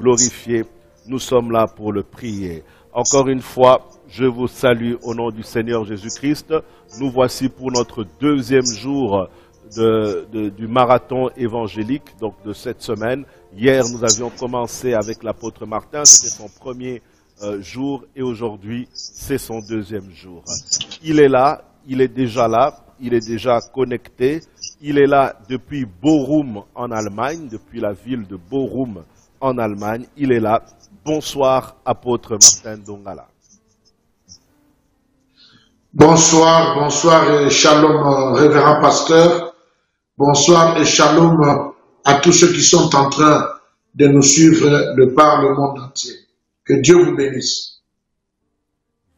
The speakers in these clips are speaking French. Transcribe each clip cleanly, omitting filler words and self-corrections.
glorifier. Nous sommes là pour le prier. Encore une fois, je vous salue au nom du Seigneur Jésus-Christ. Nous voici pour notre deuxième jour du marathon évangélique, donc de cette semaine. Hier, nous avions commencé avec l'apôtre Martin, c'était son premier jour, et aujourd'hui, c'est son deuxième jour. Il est là, il est déjà connecté. Il est là depuis Bochum en Allemagne, depuis la ville de Bochum en Allemagne. Il est là. Bonsoir, apôtre Martin Dongala. Bonsoir, bonsoir et shalom, révérend pasteur. Bonsoir et shalom à tous ceux qui sont en train de nous suivre de par le monde entier. Que Dieu vous bénisse.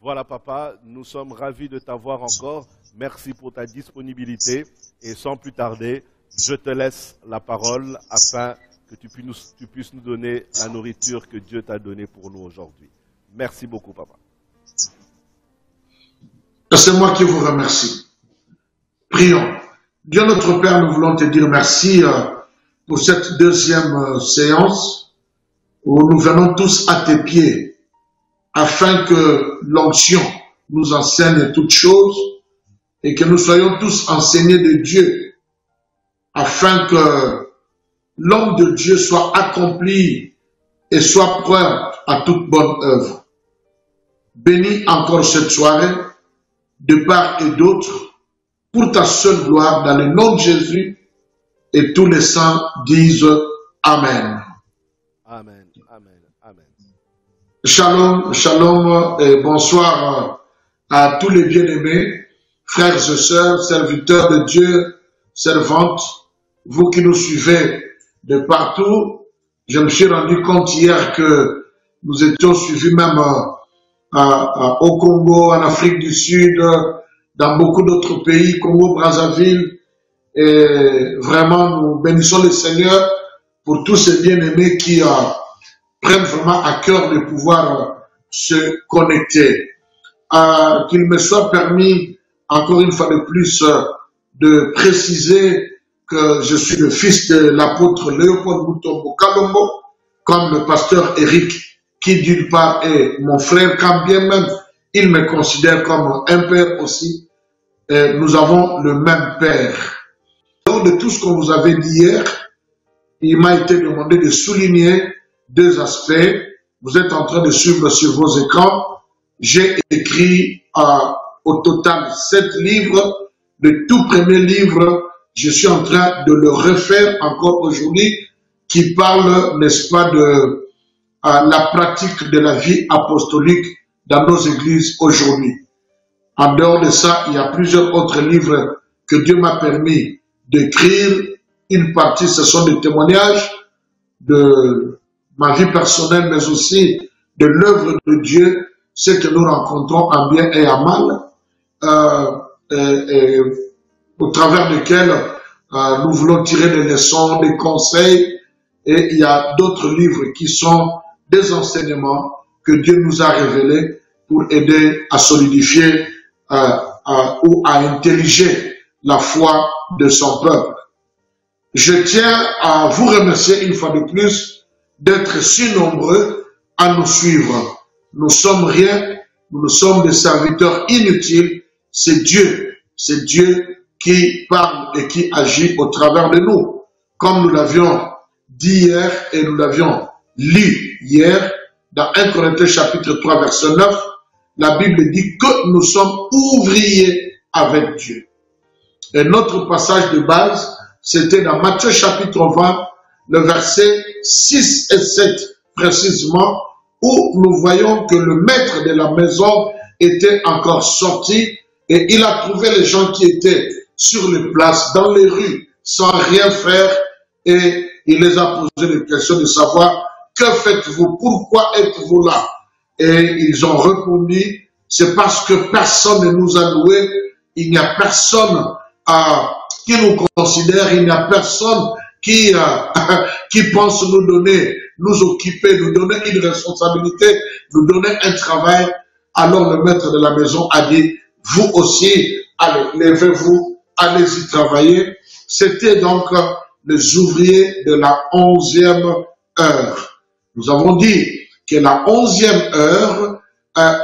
Voilà, papa, nous sommes ravis de t'avoir encore. Merci pour ta disponibilité. Et sans plus tarder, je te laisse la parole afin que tu puisses nous donner la nourriture que Dieu t'a donnée pour nous aujourd'hui. Merci beaucoup, papa. C'est moi qui vous remercie. Prions. Dieu notre Père, nous voulons te dire merci pour cette deuxième séance où nous venons tous à tes pieds afin que l'onction nous enseigne toutes choses et que nous soyons tous enseignés de Dieu afin que l'homme de Dieu soit accompli et soit prêt à toute bonne œuvre. Bénis encore cette soirée de part et d'autre pour ta seule gloire dans le nom de Jésus, et tous les saints disent Amen. Amen, amen, amen. Shalom, shalom et bonsoir à tous les bien-aimés, frères et sœurs, serviteurs de Dieu, servantes, vous qui nous suivez de partout. Je me suis rendu compte hier que nous étions suivis même au Congo, en Afrique du Sud, dans beaucoup d'autres pays, Congo, Brazzaville. Et vraiment, nous bénissons le Seigneur pour tous ces bien-aimés qui prennent vraiment à cœur de pouvoir se connecter. Qu'il me soit permis, encore une fois de plus, de préciser que je suis le fils de l'apôtre Léopold Mutombo Kalombo, comme le pasteur Eric, qui d'une part est mon frère, quand bien même il me considère comme un père aussi. Et nous avons le même père. De tout ce qu'on vous avait dit hier, il m'a été demandé de souligner deux aspects. Vous êtes en train de suivre sur vos écrans. J'ai écrit au total 7 livres. Le tout premier livre, je suis en train de le refaire encore aujourd'hui, qui parle, n'est-ce pas, de la pratique de la vie apostolique dans nos églises aujourd'hui. En dehors de ça, il y a plusieurs autres livres que Dieu m'a permis d'écrire. Une partie, ce sont des témoignages de ma vie personnelle, mais aussi de l'œuvre de Dieu, ce que nous rencontrons en bien et en mal, et au travers desquels nous voulons tirer des leçons, des conseils. Et il y a d'autres livres qui sont des enseignements que Dieu nous a révélés pour aider à solidifier ou à intelliger la foi de son peuple. Je tiens à vous remercier une fois de plus d'être si nombreux à nous suivre. Nous sommes rien, nous sommes des serviteurs inutiles. C'est Dieu qui parle et qui agit au travers de nous. Comme nous l'avions dit hier et nous l'avions lu hier, dans 1 Corinthiens chapitre 3 verset 9, la Bible dit que nous sommes ouvriers avec Dieu. Et notre passage de base, c'était dans Matthieu chapitre 20, le verset 6 et 7 précisément, où nous voyons que le maître de la maison était encore sorti et il a trouvé les gens qui étaient sur les places, dans les rues, sans rien faire, et il les a posé des questions de savoir que faites-vous, pourquoi êtes-vous là? Et ils ont répondu, c'est parce que personne ne nous a loués, il n'y a personne qui nous considère, il n'y a personne qui pense nous donner, nous occuper, nous donner une responsabilité, nous donner un travail. Alors le maître de la maison a dit, vous aussi, allez, levez-vous, allez-y travailler. C'était donc les ouvriers de la 11e heure. Nous avons dit que la 11e heure,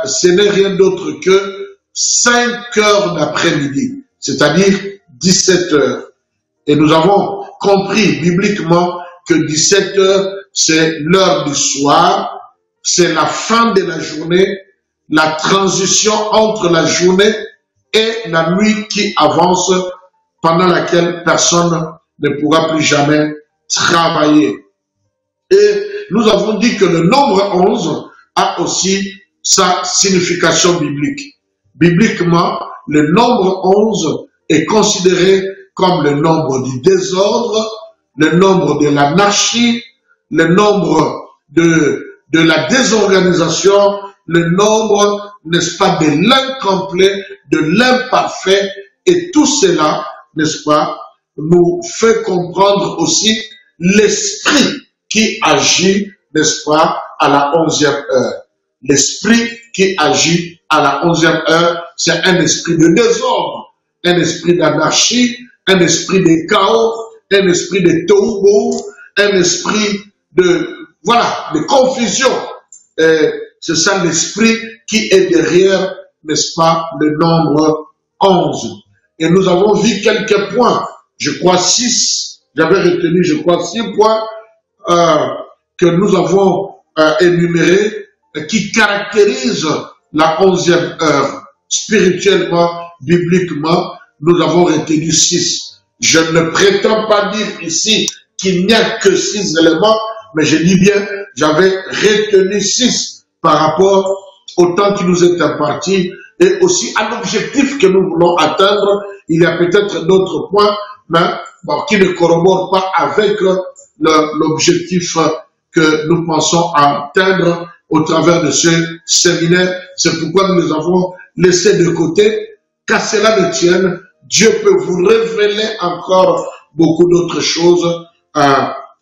ce n'est rien d'autre que 5 heures d'après-midi, c'est-à-dire 17 heures. Et nous avons compris bibliquement que 17 heures, c'est l'heure du soir, c'est la fin de la journée, la transition entre la journée et la nuit qui avance, pendant laquelle personne ne pourra plus jamais travailler. Et nous avons dit que le nombre 11 a aussi sa signification biblique. Bibliquement, le nombre 11 est considéré comme le nombre du désordre, le nombre de l'anarchie, le nombre de la désorganisation, le nombre, n'est-ce pas, de l'incomplet, de l'imparfait, et tout cela, n'est-ce pas, nous fait comprendre aussi l'esprit qui agit, n'est-ce pas, à la 11e heure. L'esprit qui agit à la 11e heure, c'est un esprit de désordre, un esprit d'anarchie, un esprit de chaos, un esprit de tohu, un esprit de, voilà, de confusion. C'est ça l'esprit qui est derrière, n'est-ce pas, le nombre 11. Et nous avons vu quelques points, je crois 6, j'avais retenu, je crois 6 points que nous avons énumérés, qui caractérisent la 11e heure. Spirituellement, bibliquement, nous avons retenu 6. Je ne prétends pas dire ici qu'il n'y a que 6 éléments, mais je dis bien, j'avais retenu 6 par rapport au temps qui nous est imparti et aussi à l'objectif que nous voulons atteindre. Il y a peut-être d'autres points, mais bon, qui ne corroborent pas avec l'objectif que nous pensons atteindre au travers de ce séminaire. C'est pourquoi nous les avons laissés de côté. Qu'à cela ne tienne, Dieu peut vous révéler encore beaucoup d'autres choses,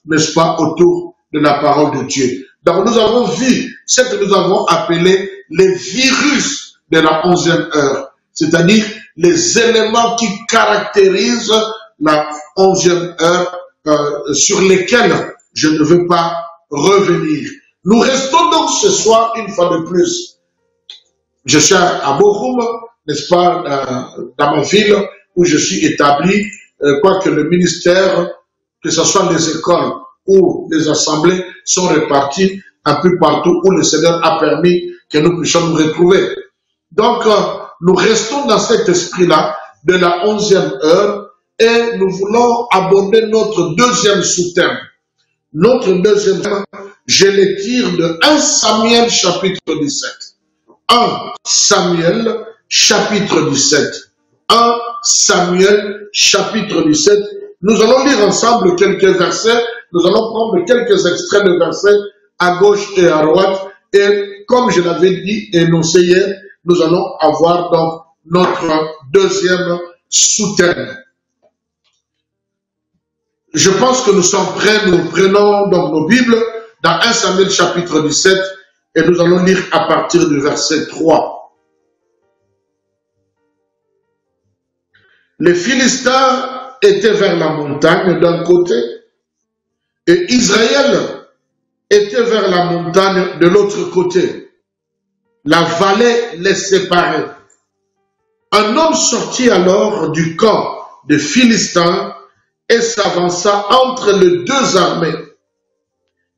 n'est-ce pas, autour de la parole de Dieu. Donc nous avons vu ce que nous avons appelé les virus de la 11e heure, c'est-à-dire les éléments qui caractérisent la 11e heure, sur lesquels je ne veux pas revenir. Nous restons donc ce soir une fois de plus. Je suis à Bochum, n'est-ce pas, dans ma ville où je suis établi, quoique le ministère, que ce soit les écoles ou les assemblées, sont répartis un peu partout où le Seigneur a permis que nous puissions nous retrouver. Donc, nous restons dans cet esprit-là de la 11e heure et nous voulons aborder notre deuxième sous-thème. Notre deuxième thème, je le tire de 1 Samuel chapitre 17. 1 Samuel chapitre 17. 1 Samuel chapitre 17. Nous allons lire ensemble quelques versets. Nous allons prendre quelques extraits de versets à gauche et à droite. Et comme je l'avais dit et énoncé hier, nous allons avoir donc notre deuxième sous-thème. Je pense que nous sommes prêts. Nous prenons donc nos Bibles dans 1 Samuel chapitre 17 et nous allons lire à partir du verset 3. Les Philistins étaient vers la montagne d'un côté et Israël était vers la montagne de l'autre côté. La vallée les séparait. Un homme sortit alors du camp des Philistins et s'avança entre les deux armées.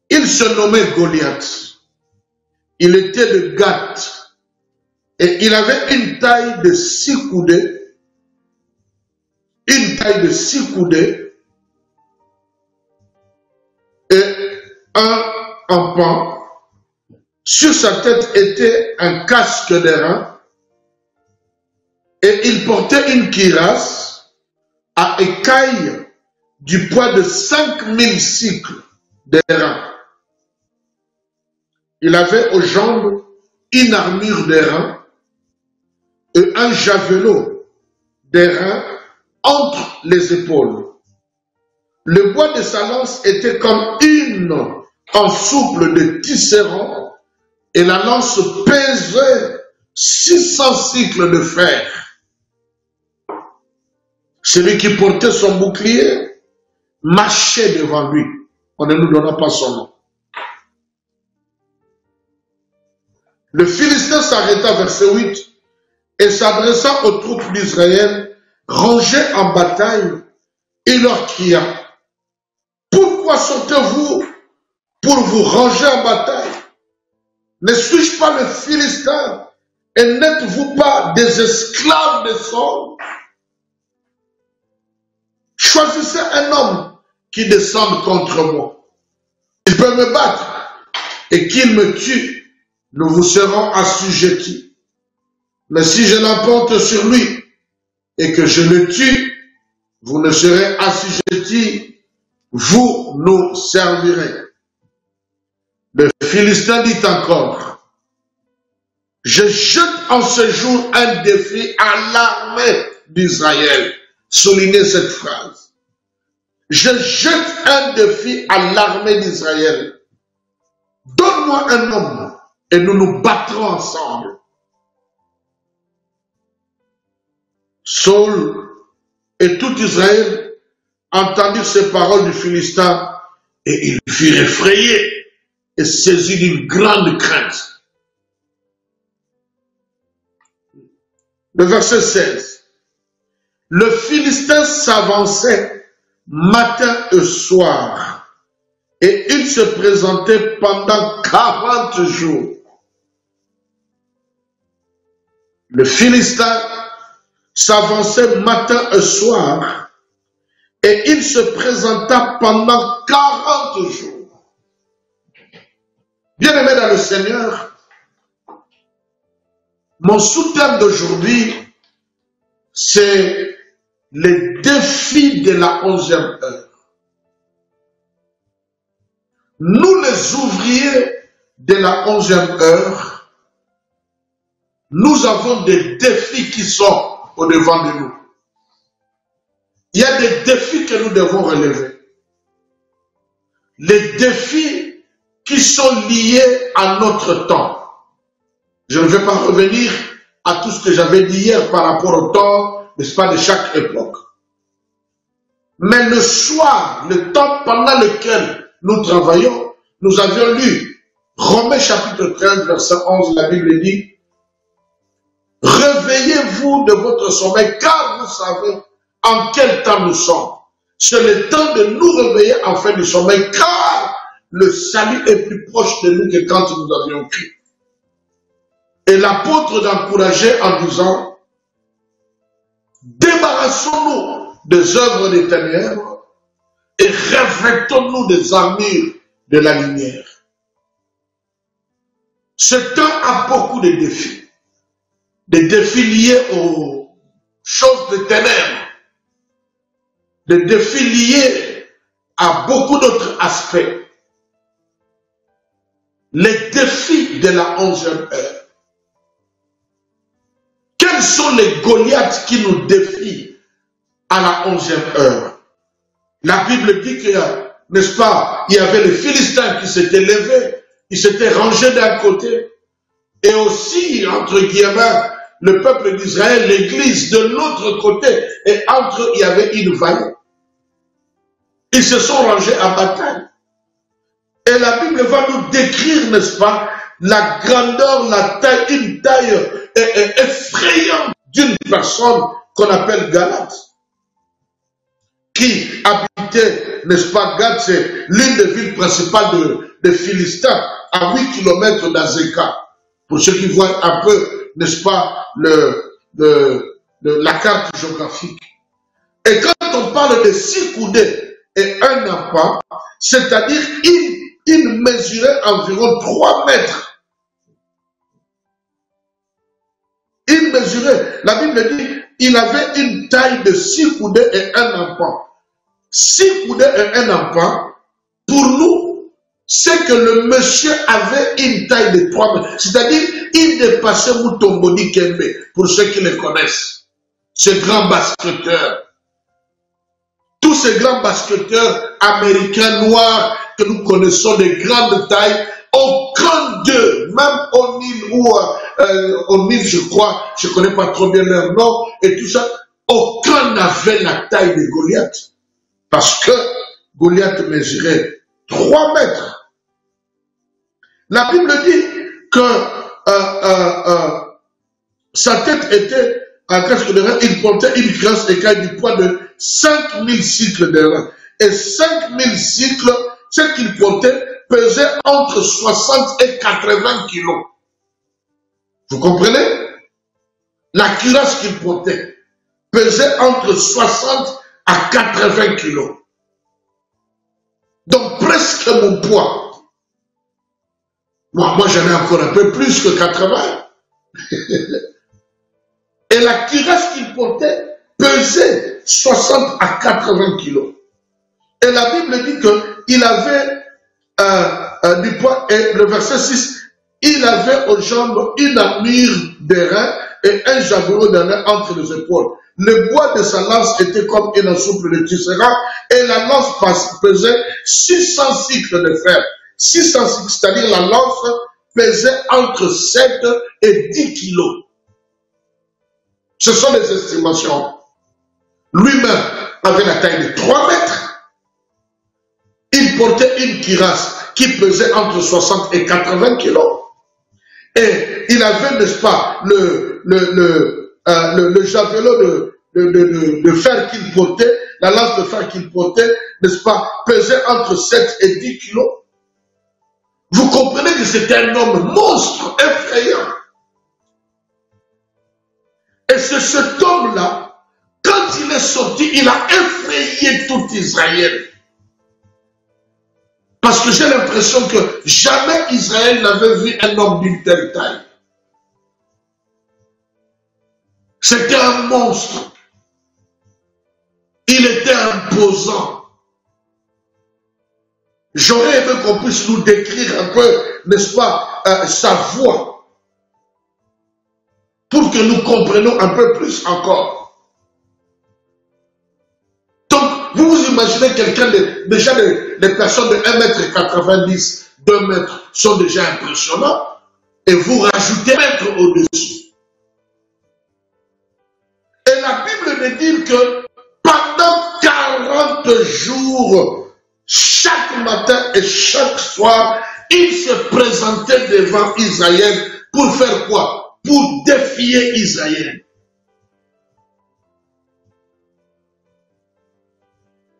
Il se nommait Goliath. Il était de Gath et il avait une taille de 6 coudées. Une taille de 6 coudées et un pan. Sur sa tête était un casque d'airain et il portait une cuirasse à écailles du poids de 5000 cycles d'airain. Il avait aux jambes une armure d'airain et un javelot d'airain entre les épaules. Le bois de sa lance était comme une en souple de tisserand et la lance pesait 600 cycles de fer. Celui qui portait son bouclier marchait devant lui. On ne nous donna pas son nom. Le Philistin s'arrêta, verset 8, et s'adressa aux troupes d'Israël, rangées en bataille, et leur cria, pourquoi sortez-vous pour vous ranger en bataille? Ne suis-je pas le Philistin, et n'êtes-vous pas des esclaves de Saül? Choisissez un homme qui descende contre moi. Il peut me battre, et qu'il me tue, nous vous serons assujettis. Mais si je l'emporte sur lui, et que je le tue, vous ne serez assujettis, vous nous servirez. Le Philistin dit encore, je jette en ce jour un défi à l'armée d'Israël. Soulignez cette phrase. Je jette un défi à l'armée d'Israël. Donne-moi un homme et nous nous battrons ensemble. Saül et tout Israël entendirent ces paroles du Philistin et ils furent effrayés et saisis d'une grande crainte. Le verset 16. Le Philistin s'avançait matin et soir et il se présentait pendant 40 jours. Le Philistin s'avançait matin et soir et il se présenta pendant 40 jours. Bien-aimés dans le Seigneur, mon sous-thème d'aujourd'hui, c'est les défis de la 11e heure. Nous, les ouvriers de la 11e heure, nous avons des défis qui sont au-devant de nous. Il y a des défis que nous devons relever. Les défis qui sont liés à notre temps. Je ne vais pas revenir à tout ce que j'avais dit hier par rapport au temps, n'est-ce pas, de chaque époque. Mais le soir, le temps pendant lequel nous travaillons, nous avions lu Romains chapitre 13, verset 11, la Bible dit, réveillez-vous de votre sommeil, car vous savez en quel temps nous sommes. C'est le temps de nous réveiller en fin du sommeil, car le salut est plus proche de nous que quand nous avions cru. Et l'apôtre d'encourager en disant, débarrassons-nous des œuvres des ténèbres et revêtons-nous des armures de la lumière. Ce temps a beaucoup de défis. Des défis liés aux choses de ténèbres. Des défis liés à beaucoup d'autres aspects. Les défis de la 11e heure. Quels sont les Goliaths qui nous défient à la 11e heure? La Bible dit que, n'est-ce pas, il y avait les Philistins qui s'étaient levés, ils s'étaient rangés d'un côté, et aussi, entre guillemets, le peuple d'Israël, l'église de l'autre côté, et entre eux, il y avait une vallée. Ils se sont rangés en bataille. Et la Bible va nous décrire, n'est-ce pas, la grandeur, la taille, une taille effrayante d'une personne qu'on appelle Galate, qui habitait, n'est-ce pas, Gath, c'est l'une des villes principales des Philistins, à 8 km d'Azeka. Pour ceux qui voient un peu, n'est-ce pas, la carte géographique. Et quand on parle de 6 coudées et un empan, c'est-à-dire il mesurait environ 3 mètres. Il mesurait, la Bible dit, il avait une taille de 6 coudées et un empan. 6 coudées et un empan, pour nous, c'est que le monsieur avait une taille de 3 mètres. C'est-à-dire, il dépassait Mutomboni Kembe, pour ceux qui le connaissent. Ce grand basketteur. Tous ces grands basketteurs américains noirs que nous connaissons de grande taille, aucun d'eux, même O'Neal ou O'Neal, je crois, je ne connais pas trop bien leur nom, et tout ça, aucun n'avait la taille de Goliath. Parce que Goliath mesurait 3 mètres. La Bible dit que sa tête était, il portait une cuirasse écaille du poids de 5000 cycles d'airain. Et 5000 cycles, ce qu'il portait, pesait entre 60 et 80 kilos. Vous comprenez? La cuirasse qu'il portait pesait entre 60 à 80 kilos. Donc presque mon poids. Moi j'en ai encore un peu plus que 80. Et la cuirasse qu'il portait pesait 60 à 80 kilos. Et la Bible dit qu'il avait du poids, et le verset 6, il avait aux jambes une armure d'airain et un javelot d'airain entre les épaules. Le bois de sa lance était comme une soupe de tisserand et la lance pesait 600 cycles de fer. 600 cycles, c'est-à-dire la lance pesait entre 7 et 10 kilos. Ce sont les estimations. Lui-même avait la taille de 3 mètres. Il portait une cuirasse qui pesait entre 60 et 80 kilos. Et il avait, n'est-ce pas, le javelot de fer qu'il portait, la lance de fer qu'il portait, n'est-ce pas, pesait entre 7 et 10 kilos. Vous comprenez que c'était un homme monstre, effrayant. Et c'est cet homme-là, quand il est sorti, il a effrayé tout Israël. Parce que j'ai l'impression que jamais Israël n'avait vu un homme d'une telle taille. C'était un monstre. Il était imposant. J'aurais aimé qu'on puisse nous décrire un peu, n'est-ce pas, sa voix. Pour que nous comprenions un peu plus encore. Donc, vous vous imaginez quelqu'un déjà les personnes de 1,90 m, 2 mètres sont déjà impressionnants. Et vous rajoutez mètre au-dessus. Et la Bible nous dit que pendant 40 jours, chaque matin et chaque soir, il se présentait devant Israël pour faire quoi? Pour défier Israël.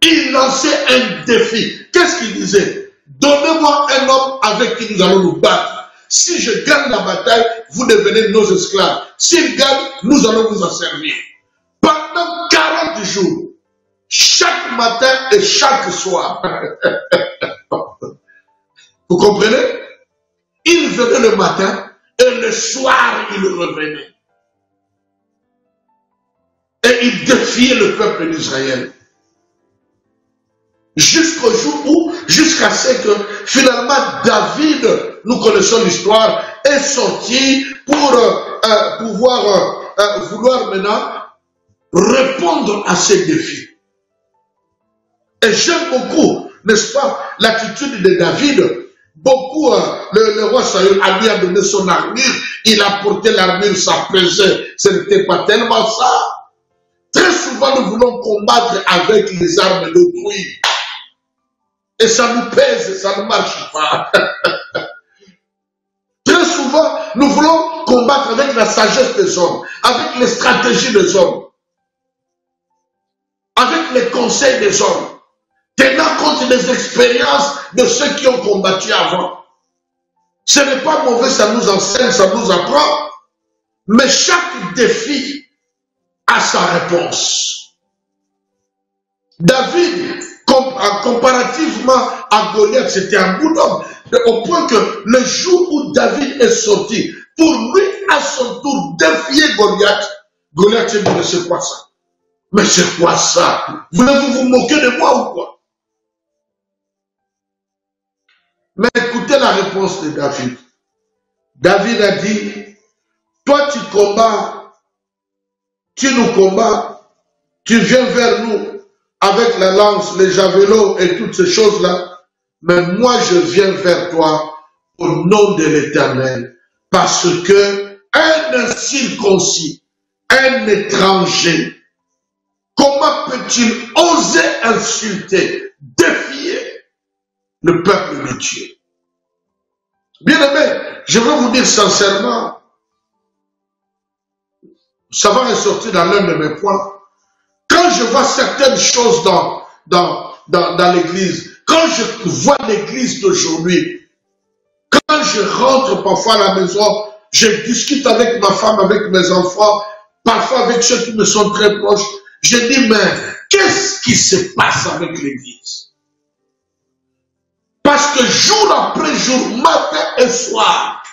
Il lançait un défi. Qu'est-ce qu'il disait? Donnez-moi un homme avec qui nous allons nous battre. Si je gagne la bataille, vous devenez nos esclaves. S'il gagne, nous allons vous en servir. Pendant 40 jours, chaque matin et chaque soir. Vous comprenez? Il venait le matin et le soir, il revenait. Et il défiait le peuple d'Israël. Jusqu'au jour où, jusqu'à ce que finalement David, nous connaissons l'histoire, est sorti pour vouloir maintenant répondre à ces défis. Et j'aime beaucoup, n'est-ce pas, l'attitude de David. Beaucoup, le roi Saül lui a donné son armure, il a porté l'armure, ça pesait, ce n'était pas tellement ça. Très souvent, nous voulons combattre avec les armes d'autrui. Et ça nous pèse, ça ne marche pas. Très souvent, nous voulons combattre avec la sagesse des hommes, avec les stratégies des hommes, avec les conseils des hommes, tenant compte des expériences de ceux qui ont combattu avant. Ce n'est pas mauvais, ça nous enseigne, ça nous apprend. Mais chaque défi a sa réponse. David, comparativement à Goliath, c'était un bon homme. Au point que le jour où David est sorti, pour lui, à son tour, défier Goliath, Goliath s'est dit, mais c'est quoi ça? Mais c'est quoi ça? Voulez-vous vous moquer de moi ou quoi? Mais écoutez la réponse de David. David a dit, toi tu combats, tu nous combats, tu viens vers nous avec la lance, les javelots et toutes ces choses-là, mais moi je viens vers toi au nom de l'Éternel, parce que un incirconcis, un étranger, comment peut-il oser insulter, défier le peuple de Dieu? Bien aimé, je veux vous dire sincèrement, ça va ressortir dans l'un de mes points. Quand je vois certaines choses dans l'église, quand je vois l'église d'aujourd'hui, quand je rentre parfois à la maison, je discute avec ma femme, avec mes enfants, parfois avec ceux qui me sont très proches, je dis, mais qu'est-ce qui se passe avec l'église? Parce que jour après jour, matin et soir,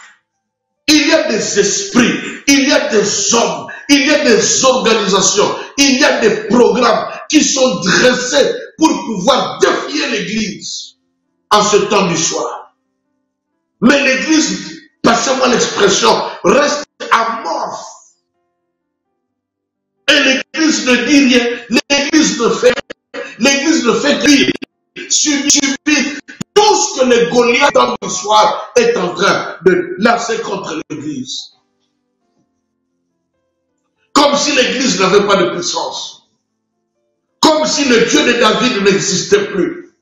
il y a des esprits, il y a des hommes, il y a des organisations, il y a des programmes qui sont dressés pour pouvoir défier l'église en ce temps du soir. Mais l'église, passez-moi l'expression, reste amorphe. Et l'église ne dit rien, l'église ne fait que subit tout ce que les Goliaths dans le soir est en train de lancer contre l'église. Comme si l'église n'avait pas de puissance. Comme si le Dieu de David n'existait plus.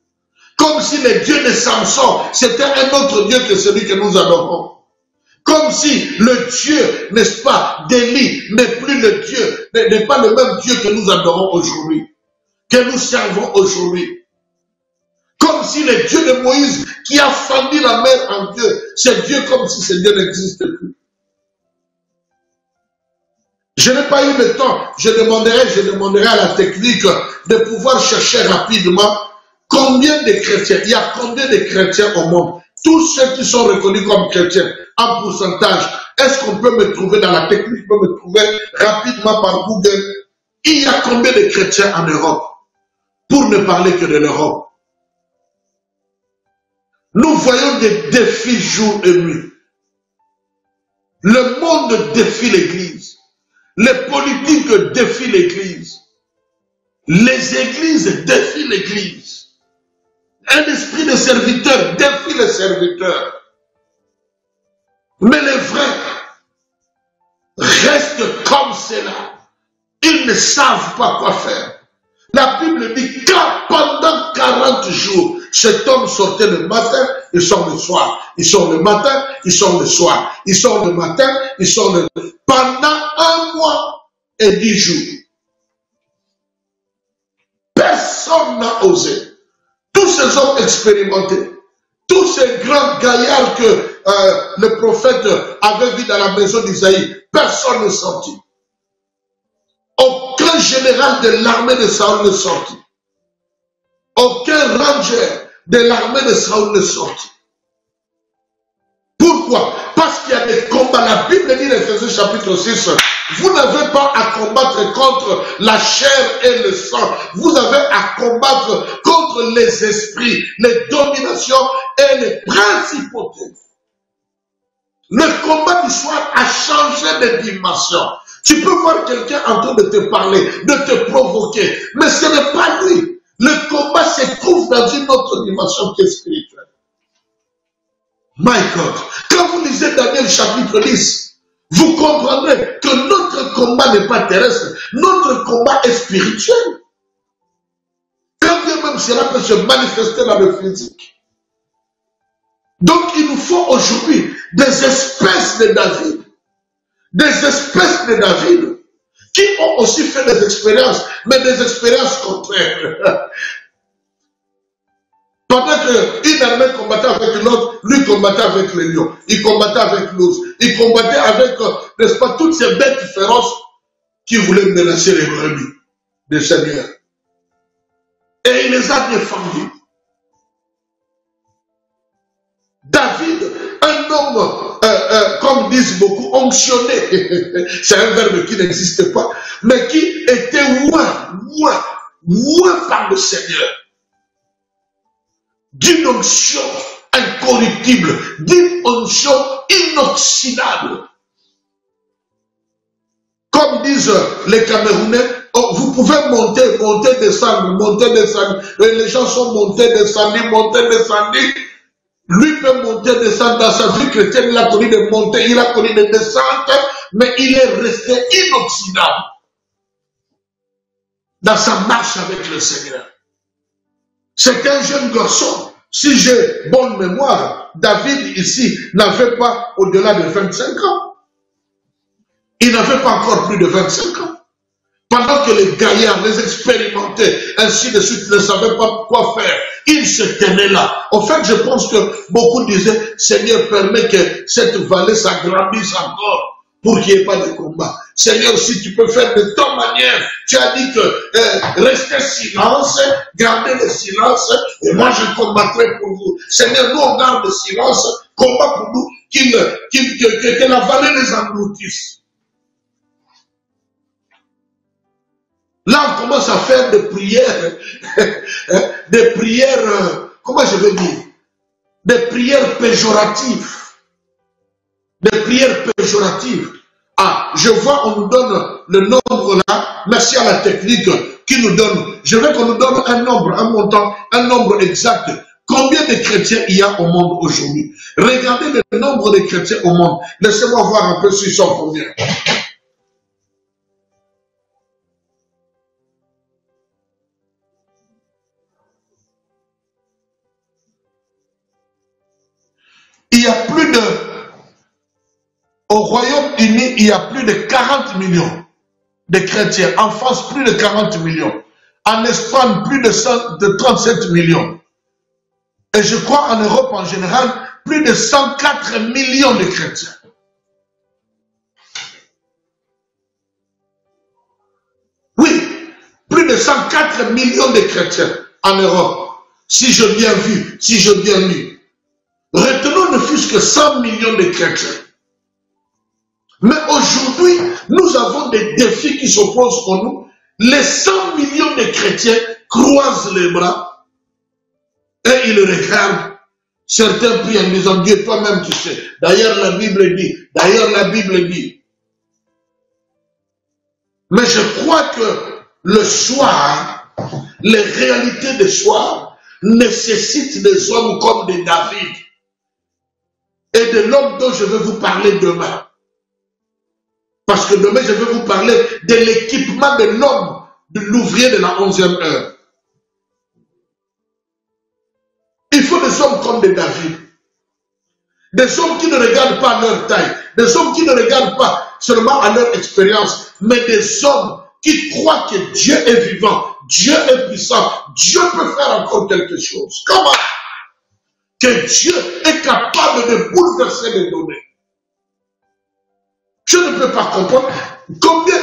Comme si le Dieu de Samson, c'était un autre Dieu que celui que nous adorons. Comme si le Dieu, n'est-ce pas, d'Élie n'est plus le Dieu, n'est pas le même Dieu que nous adorons aujourd'hui, que nous servons aujourd'hui. Comme si le Dieu de Moïse qui a fendu la mer en Dieu, c'est Dieu comme si ce Dieu n'existait plus. Je n'ai pas eu le temps, je demanderai à la technique de pouvoir chercher rapidement combien de chrétiens, il y a combien de chrétiens au monde, tous ceux qui sont reconnus comme chrétiens, en pourcentage, est-ce qu'on peut me trouver dans la technique, peut me trouver rapidement par Google, il y a combien de chrétiens en Europe, pour ne parler que de l'Europe. Nous voyons des défis jour et nuit. Le monde défie l'église. Les politiques défient l'église. Les églises défient l'église. Un esprit de serviteur défie les serviteurs. Mais les vrais restent comme cela. Ils ne savent pas quoi faire. La Bible dit que pendant 40 jours, cet homme sortait le matin, il sort le soir. Il sort le matin, il sort le soir. Il sort le matin, il sort le... Pendant 1 mois et 10 jours. Personne n'a osé. Tous ces hommes expérimentés, tous ces grands gaillards que le prophète avait vu dans la maison d'Isaïe, personne n'est sorti. Aucun général de l'armée de Saül n'est sorti. Aucun ranger de l'armée de Saül n'est sorti. Pourquoi? Parce qu'il y a des combats. La Bible dit dans Éphésiens chapitre 6, vous n'avez pas à combattre contre la chair et le sang. Vous avez à combattre contre les esprits, les dominations et les principautés. Le combat du soir a changé de dimension. Tu peux voir quelqu'un en train de te parler, de te provoquer, mais ce n'est pas lui. Le combat se trouve dans une autre dimension qui est spirituelle. My God, quand vous lisez Daniel chapitre 10, vous comprendrez que notre combat n'est pas terrestre, notre combat est spirituel. Quand bien même cela peut se manifester dans le physique. Donc il nous faut aujourd'hui des espèces de David. Des espèces de David qui ont aussi fait des expériences, mais des expériences contraires. Pendant qu'une armée combattait avec l'autre, lui combattait avec les lions, il combattait avec l'ours, il combattait avec, n'est-ce pas, toutes ces bêtes féroces qui voulaient menacer les brebis du Seigneur. Et il les a défendus. David, un homme, comme disent beaucoup, onctionné, c'est un verbe qui n'existe pas, mais qui était ouin par le Seigneur. D'une onction incorruptible, d'une onction inoxydable. Comme disent les Camerounais, oh, vous pouvez monter, descendre. Et les gens sont montés, descendus. Lui peut monter, descendre dans sa vie chrétienne, il a connu des montées, il a connu des descentes, mais il est resté inoxydable dans sa marche avec le Seigneur. C'est un jeune garçon. Si j'ai bonne mémoire, David ici n'avait pas au-delà de 25 ans. Il n'avait pas encore plus de 25 ans. Pendant que les gaillards, les expérimentés, ainsi de suite, ne savaient pas quoi faire, ils se tenaient là. En fait, je pense que beaucoup disaient, Seigneur, permet que cette vallée s'agrandisse encore pour qu'il n'y ait pas de combat. Seigneur, si tu peux faire de ton manière, tu as dit que restez silence, gardez le silence, et moi je combattrai pour vous. Seigneur, nous on garde le silence, combat pour nous, que la vallée les engloutisse. Là, on commence à faire des prières, comment je vais dire, des prières péjoratives. Des prières péjoratives. Ah, je vois, on nous donne le nombre là, merci à la technique qui nous donne, je veux qu'on nous donne un nombre, un montant, un nombre exact. Combien de chrétiens il y a au monde aujourd'hui? Regardez le nombre de chrétiens au monde. Laissez-moi voir un peu s'ils sont combien. Il y a plus de... Au Royaume-Uni, il y a plus de 40 millions de chrétiens. En France, plus de 40 millions. En Espagne, plus de 37 millions. Et je crois en Europe en général, plus de 104 millions de chrétiens. Oui, plus de 104 millions de chrétiens en Europe. Si j'ai bien vu, si j'ai bien lu. Retenons ne fût-ce que 100 millions de chrétiens. Mais aujourd'hui, nous avons des défis qui s'opposent à nous. Les 100 millions de chrétiens croisent les bras et ils regardent. Certains prient en disant, Dieu, toi-même tu sais. D'ailleurs, la Bible dit. D'ailleurs, la Bible dit. Mais je crois que le soir, les réalités du soir nécessitent des hommes comme des David et de l'homme dont je vais vous parler demain. Parce que demain, je vais vous parler de l'équipement de l'homme, de l'ouvrier de la 11e heure. Il faut des hommes comme des David. Des hommes qui ne regardent pas leur taille. Des hommes qui ne regardent pas seulement à leur expérience. Mais des hommes qui croient que Dieu est vivant. Dieu est puissant. Dieu peut faire encore quelque chose. Comment? Que Dieu est capable de bouleverser les données. Je ne peux pas comprendre combien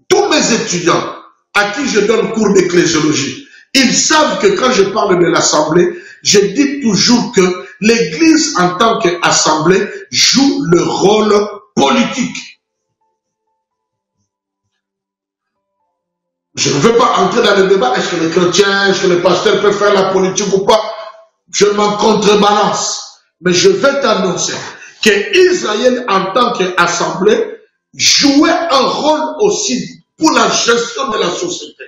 tous mes étudiants à qui je donne cours d'ecclésiologie, ils savent que quand je parle de l'assemblée, je dis toujours que l'Église en tant qu'assemblée joue le rôle politique. Je ne veux pas entrer dans le débat, est-ce que les chrétiens, est-ce que les pasteurs peuvent faire la politique ou pas? Je m'en contrebalance. Mais je vais t'annoncer que Israël, en tant qu'assemblée, jouait un rôle aussi pour la gestion de la société.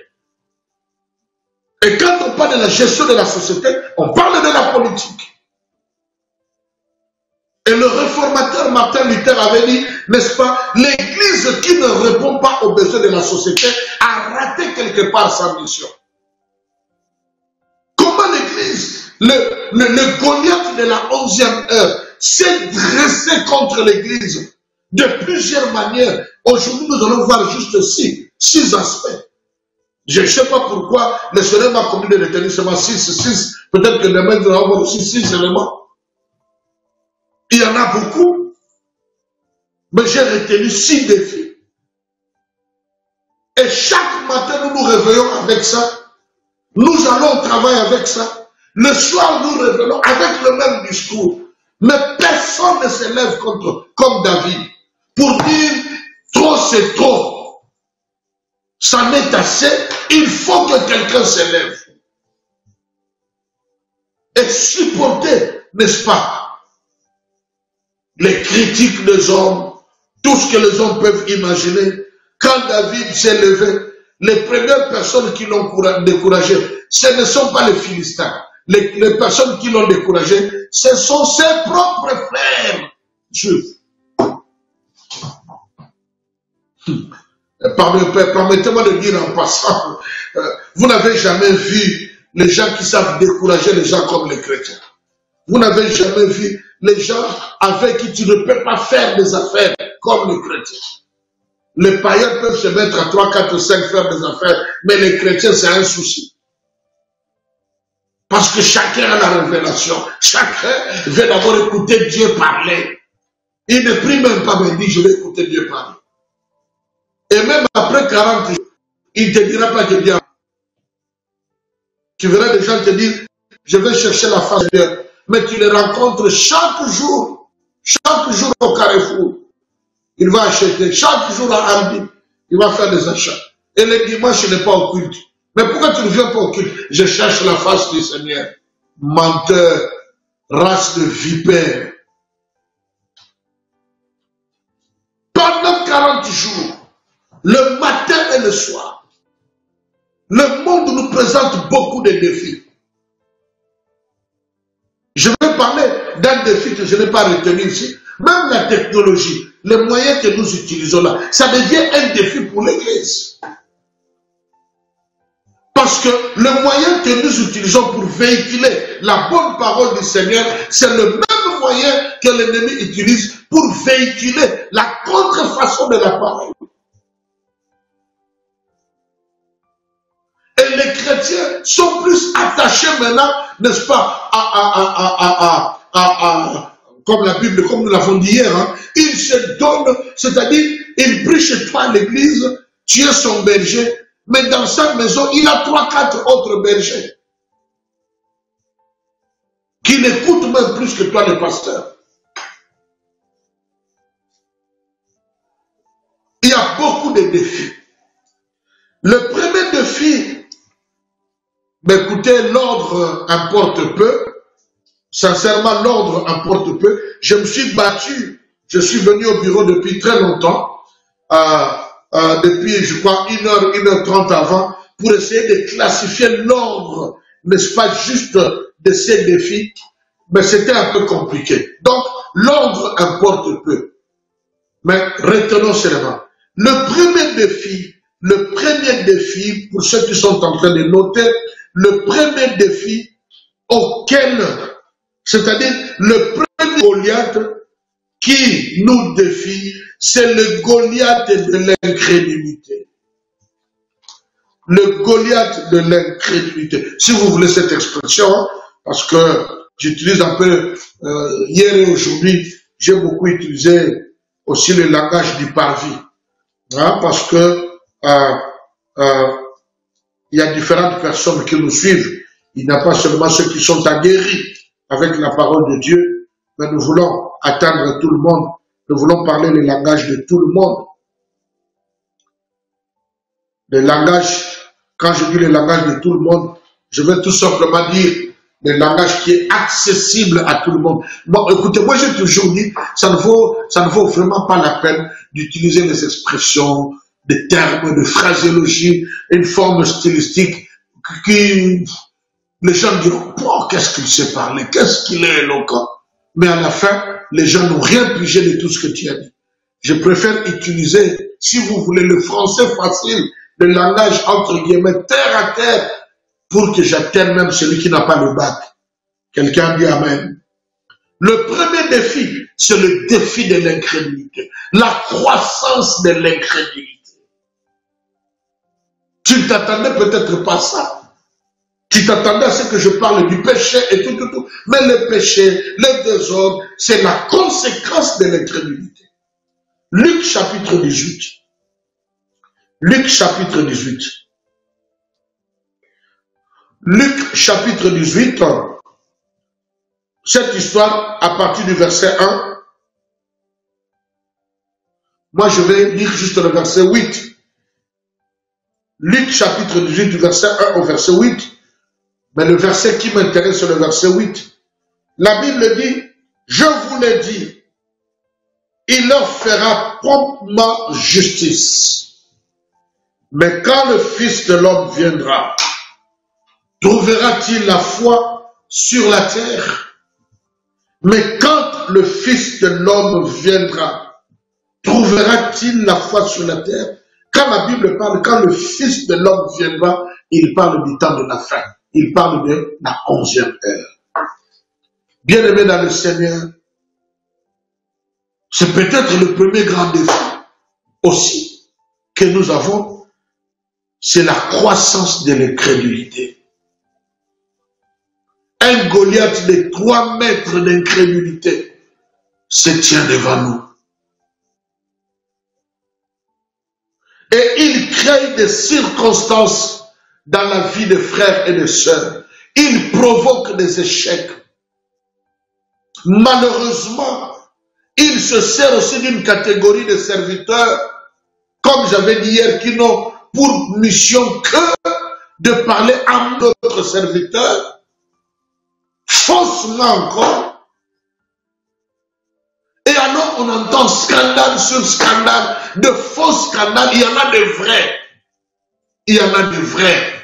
Et quand on parle de la gestion de la société, on parle de la politique. Et le réformateur Martin Luther avait dit, n'est-ce pas, l'Église qui ne répond pas aux besoins de la société a raté quelque part sa mission. Comment l'Église, le Goliath de la 11e heure, s'est dressé contre l'Église de plusieurs manières. Aujourd'hui, nous allons voir juste six aspects. Je ne sais pas pourquoi le Seigneur m'a commis de retenir seulement 6. Peut-être que demain, nous allons voir aussi 6 éléments. Il y en a beaucoup. Mais j'ai retenu 6 défis. Et chaque matin, nous nous réveillons avec ça. Nous allons travailler avec ça. Le soir, nous revenons avec le même discours. Mais personne ne se lève comme David pour dire trop c'est trop. Ça n'est assez. Il faut que quelqu'un se lève. Et supporter, n'est-ce pas, les critiques des hommes, tout ce que les hommes peuvent imaginer. Quand David s'est levé, les premières personnes qui l'ont découragé, ce ne sont pas les Philistins. Les personnes qui l'ont découragé, ce sont ses propres frères juifs. Permettez-moi de dire en passant, vous n'avez jamais vu les gens qui savent décourager les gens comme les chrétiens. Vous n'avez jamais vu les gens avec qui tu ne peux pas faire des affaires comme les chrétiens. Les païens peuvent se mettre à 3, 4, 5 faire des affaires, mais les chrétiens, c'est un souci. Parce que chacun a la révélation. Chacun veut d'abord écouter Dieu parler. Il ne prie même pas, mais il dit, je vais écouter Dieu parler. Et même après 40 jours, il ne te dira pas que Dieu. Tu verras des gens te dire, je vais chercher la face de Dieu. Mais tu les rencontres chaque jour au carrefour. Il va acheter, chaque jour à Aldi, il va faire des achats. Et le dimanche, il n'est pas au culte. Mais pourquoi tu ne viens pas au culte? Je cherche la face du Seigneur. Menteur, race de vipère. Pendant 40 jours, le matin et le soir, le monde nous présente beaucoup de défis. Je vais parler d'un défi que je n'ai pas retenu ici. Même la technologie, les moyens que nous utilisons là, ça devient un défi pour l'Église. Parce que le moyen que nous utilisons pour véhiculer la bonne parole du Seigneur, c'est le même moyen que l'ennemi utilise pour véhiculer la contrefaçon de la parole. Et les chrétiens sont plus attachés maintenant, n'est-ce pas, comme la Bible, comme nous l'avons dit hier, hein, ils se donnent, c'est-à-dire, il prie chez toi à l'église, tu es son berger, mais dans sa maison, il a 3, 4 autres bergers qui l'écoutent même plus que toi, le pasteur. Il y a beaucoup de défis. Le premier défi, mais écoutez, l'ordre importe peu. Sincèrement, l'ordre importe peu. Je me suis battu. Je suis venu au bureau depuis très longtemps. Depuis, je crois, 1h30 avant, pour essayer de classifier l'ordre, n'est-ce pas, juste de ces défis. Mais c'était un peu compliqué. Donc, l'ordre importe peu. Mais retenons seulement. Le premier défi, pour ceux qui sont en train de noter, le premier défi auquel, c'est-à-dire le premier Goliath qui nous défie, c'est le Goliath de l'incrédulité. Le Goliath de l'incrédulité. Si vous voulez cette expression, hein, parce que j'utilise un peu, hier et aujourd'hui, j'ai beaucoup utilisé aussi le langage du parvis. Hein, parce que il y a différentes personnes qui nous suivent. Il n'y a pas seulement ceux qui sont aguerris avec la parole de Dieu, mais nous voulons atteindre tout le monde. Nous voulons parler le langage de tout le monde. Le langage, quand je dis le langage de tout le monde, je veux tout simplement dire le langage qui est accessible à tout le monde. Bon, écoutez, moi j'ai toujours dit, ça ne vaut vraiment pas la peine d'utiliser les expressions, des termes, de phraséologie, une forme stylistique qui, les gens diront, oh, qu'est-ce qu'il sait parler, qu'est-ce qu'il est éloquent. Mais à la fin, les gens n'ont rien pigé de tout ce que tu as dit. Je préfère utiliser, si vous voulez, le français facile, le langage entre guillemets, terre à terre, pour que j'atteigne même celui qui n'a pas le bac. Quelqu'un dit Amen. Le premier défi, c'est le défi de l'incrédulité. La croissance de l'incrédulité. Tu ne t'attendais peut-être pas à ça. Tu t'attendais à ce que je parle du péché et tout. Mais le péché, le désordre, c'est la conséquence de l'incrédulité. Luc chapitre 18. Luc chapitre 18. Luc chapitre 18, cette histoire à partir du verset 1, moi je vais lire juste le verset 8. Luc chapitre 18 du verset 1 au verset 8, mais le verset qui m'intéresse c'est le verset 8. La Bible dit, je vous l'ai dit, il leur fera promptement justice. Mais quand le Fils de l'homme viendra, trouvera-t-il la foi sur la terre? Mais quand le Fils de l'homme viendra, trouvera-t-il la foi sur la terre? Quand la Bible parle, quand le Fils de l'homme viendra, il parle du temps de la fin. Il parle de la 11e heure. Bien-aimé dans le Seigneur, c'est peut-être le premier grand défi aussi. que nous avons, c'est la croissance de l'incrédulité. Un Goliath de 3 mètres d'incrédulité se tient devant nous. Et il crée des circonstances dans la vie des frères et des sœurs. Il provoque des échecs. Malheureusement, il se sert aussi d'une catégorie de serviteurs, comme j'avais dit hier, qui n'ont pour mission que de parler à d'autres serviteurs, faussement encore. Et alors on entend scandale sur scandale, de faux scandales, il y en a de vrais. Il y en a de vrais.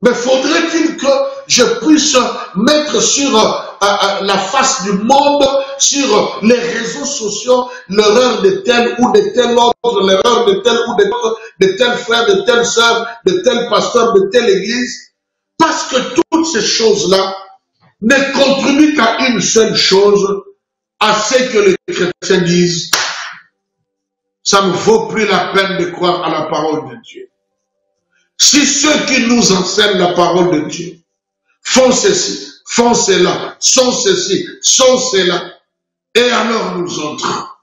Mais faudrait-il que je puisse mettre sur la face du monde, sur les réseaux sociaux, l'erreur de tel ou de tel autre, l'erreur de tel ou de tel frère, de telle sœur, de tel pasteur, de telle église, parce que toutes ces choses-là ne contribuent qu'à une seule chose, à ce que les chrétiens disent, ça ne vaut plus la peine de croire à la parole de Dieu. Si ceux qui nous enseignent la parole de Dieu font ceci, font cela, sont ceci, sont cela, et alors nous autres,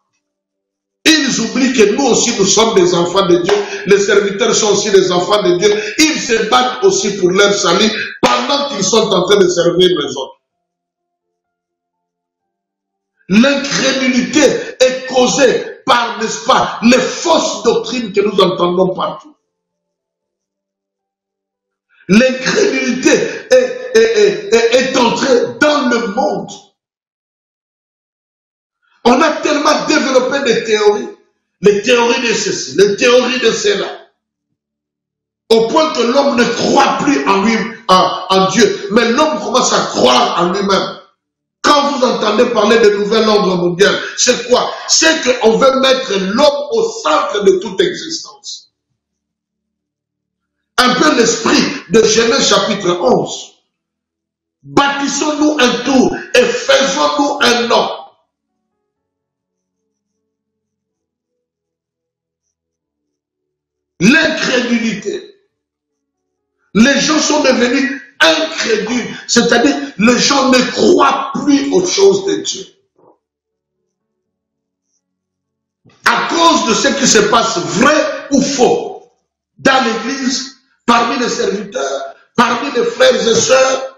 ils oublient que nous aussi nous sommes des enfants de Dieu, les serviteurs sont aussi des enfants de Dieu, ils se battent aussi pour leur salut pendant qu'ils sont en train de servir les autres. L'incrédulité est causée par, n'est-ce pas, les fausses doctrines que nous entendons partout. L'incrédulité est entrée dans le monde. On a tellement développé des théories, les théories de ceci, les théories de cela, au point que l'homme ne croit plus en lui, en Dieu, mais l'homme commence à croire en lui-même. Quand vous entendez parler de nouvel ordre mondial, c'est quoi? C'est qu'on veut mettre l'homme au centre de toute existence. Un peu l'esprit de Genèse chapitre 11. Bâtissons-nous un tour et faisons-nous un nom. L'incrédulité. Les gens sont devenus incrédules, c'est-à-dire les gens ne croient plus aux choses de Dieu. À cause de ce qui se passe, vrai ou faux, dans l'église, parmi les serviteurs, parmi les frères et sœurs,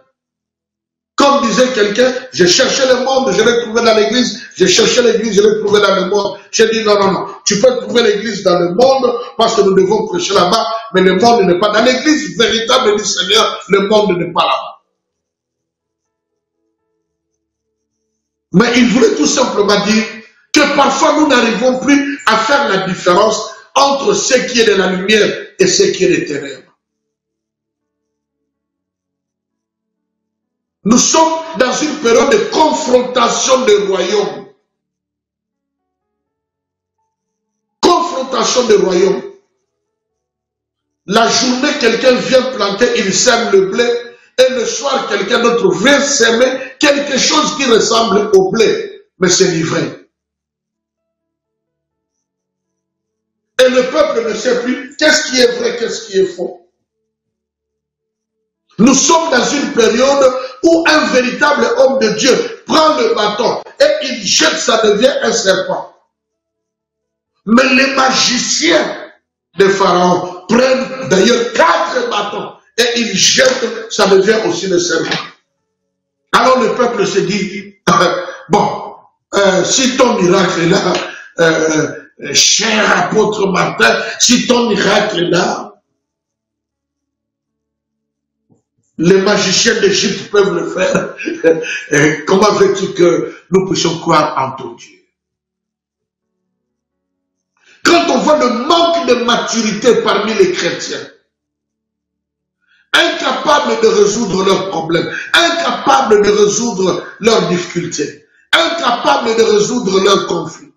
comme disait quelqu'un, j'ai cherché le monde, je l'ai trouvé dans l'église, j'ai cherché l'église, je l'ai trouvé dans le monde. J'ai dit non, non, non, tu peux trouver l'église dans le monde parce que nous devons prêcher là-bas, mais le monde n'est pas dans l'église véritable du Seigneur, le monde n'est pas là-bas. Mais il voulait tout simplement dire que parfois nous n'arrivons plus à faire la différence entre ce qui est de la lumière et ce qui est des ténèbres. Nous sommes dans une période de confrontation des royaumes. Confrontation des royaumes. La journée, quelqu'un vient planter, il sème le blé, et le soir, quelqu'un d'autre vient s'aimer quelque chose qui ressemble au blé, mais c'est livré. Et le peuple ne sait plus qu'est-ce qui est vrai, qu'est-ce qui est faux. Nous sommes dans une période où un véritable homme de Dieu prend le bâton et il jette, ça devient un serpent. Mais les magiciens de Pharaon prennent d'ailleurs 4 bâtons et ils jettent, ça devient aussi le serpent. Alors le peuple se dit, bon, si ton miracle est là, cher apôtre Martin, si ton miracle est là, les magiciens d'Égypte peuvent le faire. Comment veux-tu que nous puissions croire en ton Dieu? Quand on voit le manque de maturité parmi les chrétiens, incapables de résoudre leurs problèmes, incapables de résoudre leurs difficultés, incapables de résoudre leurs conflits,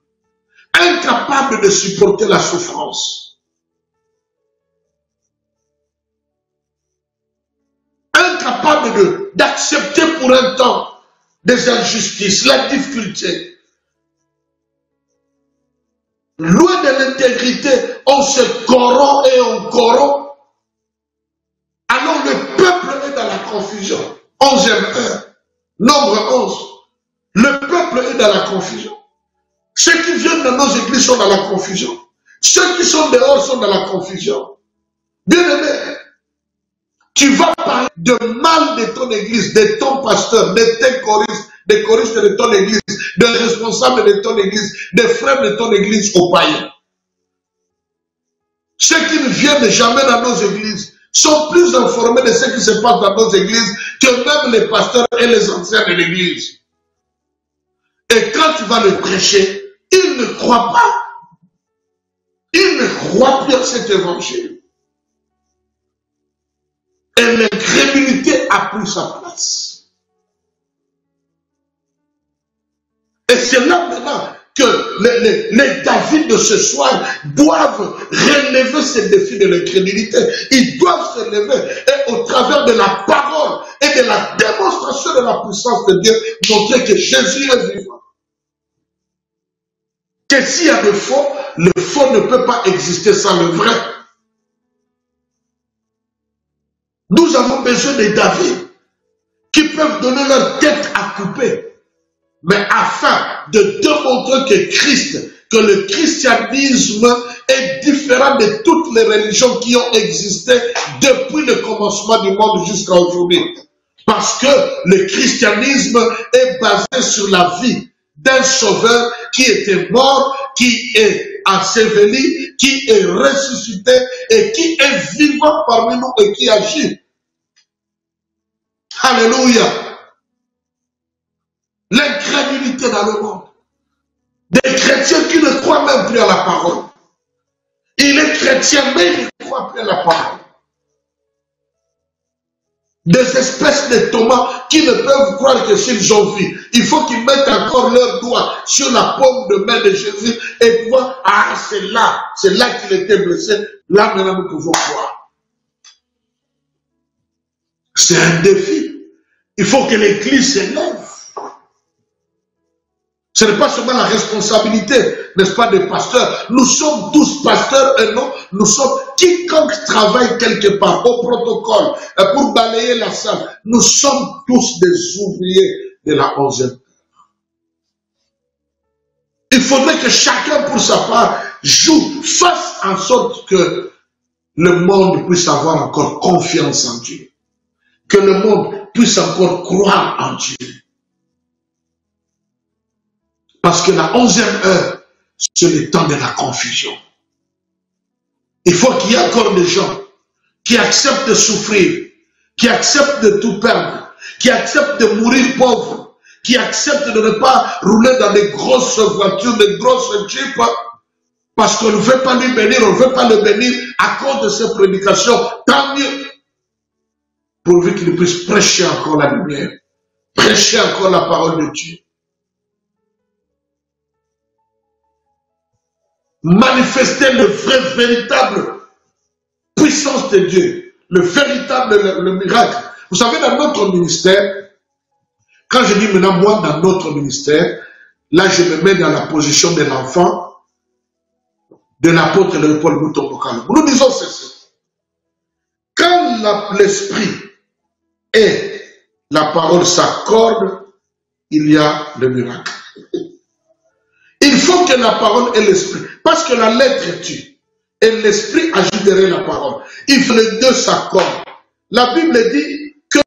incapables de supporter la souffrance, incapable d'accepter pour un temps des injustices, la difficulté. loin de l'intégrité, on se corrompt et on corrompt, alors le peuple est dans la confusion. 11e heure, nombre 11. Le peuple est dans la confusion. Ceux qui viennent dans nos églises sont dans la confusion. Ceux qui sont dehors sont dans la confusion. Bien-aimé, tu vas parler de mal de ton église, de ton pasteur, de tes choristes, des choristes de ton église, des responsables de ton église, des frères de ton église aux païens. Ceux qui ne viennent jamais dans nos églises sont plus informés de ce qui se passe dans nos églises que même les pasteurs et les anciens de l'église. Et quand tu vas le prêcher, ils ne croient pas. Ils ne croient plus à cet évangile. Et l'incrédulité a pris sa place. Et c'est là maintenant que les David de ce soir doivent relever ce défi de l'incrédulité. Ils doivent se lever et au travers de la parole et de la démonstration de la puissance de Dieu, montrer que Jésus est vivant. Que s'il y a le faux ne peut pas exister sans le vrai. Nous avons besoin de David qui peuvent donner leur tête à couper. Mais afin de démontrer que Christ, que le christianisme est différent de toutes les religions qui ont existé depuis le commencement du monde jusqu'à aujourd'hui. Parce que le christianisme est basé sur la vie d'un sauveur qui était mort, qui est enseveli, qui est ressuscité et qui est vivant parmi nous et qui agit. Alléluia. L'incrédulité dans le monde. Des chrétiens qui ne croient même plus à la parole. Il est chrétien, mais il ne croit plus à la parole. Des espèces de Thomas qui ne peuvent croire que s'ils ont vu. Il faut qu'ils mettent encore leurs doigts sur la paume de main de Jésus et voir, ah, c'est là qu'il était blessé. Là, maintenant, nous pouvons croire. C'est un défi. Il faut que l'Église s'élève. Ce n'est pas seulement la responsabilité, n'est-ce pas, des pasteurs. Nous sommes tous pasteurs et non, nous sommes quiconque travaille quelque part au protocole pour balayer la salle. Nous sommes tous des ouvriers de la 11e heure. Il faudrait que chacun pour sa part joue, fasse en sorte que le monde puisse avoir encore confiance en Dieu. Que le monde puisse encore croire en Dieu. Parce que la 11e heure, c'est le temps de la confusion. Il faut qu'il y ait encore des gens qui acceptent de souffrir, qui acceptent de tout perdre, qui acceptent de mourir pauvres, qui acceptent de ne pas rouler dans des grosses voitures, des grosses jeeps, parce qu'on ne veut pas lui bénir, on ne veut pas le bénir à cause de ses prédications. Tant mieux, pourvu qu'il puisse prêcher encore la lumière, prêcher encore la parole de Dieu. Manifester le vrai, véritable puissance de Dieu, le véritable le miracle. Vous savez, dans notre ministère, quand je dis maintenant moi dans notre ministère, là je me mets dans la position de l'enfant de l'apôtre de Paul Mutomokalo. Nous disons ceci. Quand l'esprit et la parole s'accordent, il y a le miracle. Il faut que la parole et l'esprit, parce que la lettre tue, et l'esprit agit derrière la parole. Il faut que les deux s'accordent. La Bible dit que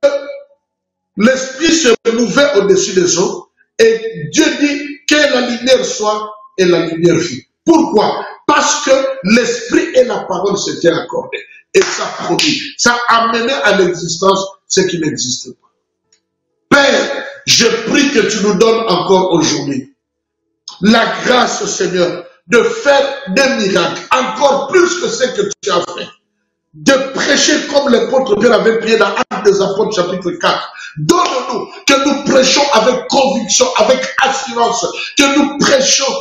l'esprit se mouvait au-dessus des eaux, et Dieu dit que la lumière soit, et la lumière fut. Pourquoi? Parce que l'esprit et la parole s'étaient accordés. Et ça produit, ça amenait à l'existence ce qui n'existe pas. Père, je prie que tu nous donnes encore aujourd'hui la grâce, Seigneur, de faire des miracles, encore plus que ce que tu as fait. De prêcher comme l'apôtre Pierre avait prié dans Actes des Apôtres, chapitre 4. Donne-nous que nous prêchons avec conviction, avec assurance, que nous prêchons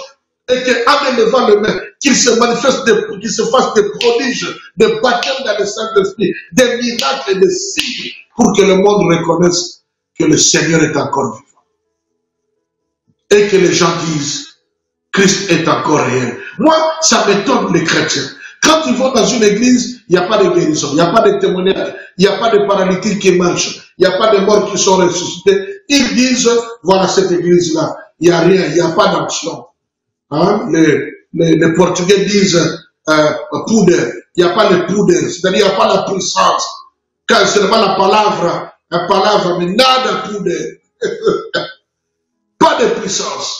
et qu'en élevant le main, qu'il se manifeste, qu'il se fasse des prodiges, des baptêmes dans le Saint-Esprit, des miracles et des signes, pour que le monde reconnaisse que le Seigneur est encore vivant. Et que les gens disent, Christ est encore réel. Moi, ça m'étonne les chrétiens. Quand ils vont dans une église, il n'y a pas de guérison, il n'y a pas de témoignage, il n'y a pas de paralytiques qui marchent, il n'y a pas de morts qui sont ressuscités. Ils disent, voilà cette église-là, il n'y a rien, il n'y a pas d'action. Hein? Les Portugais disent poudre, il n'y a pas de poudre, c'est-à-dire il n'y a pas la puissance. Quand c'est seulement la palabra, mais nada poudre. Pas de puissance.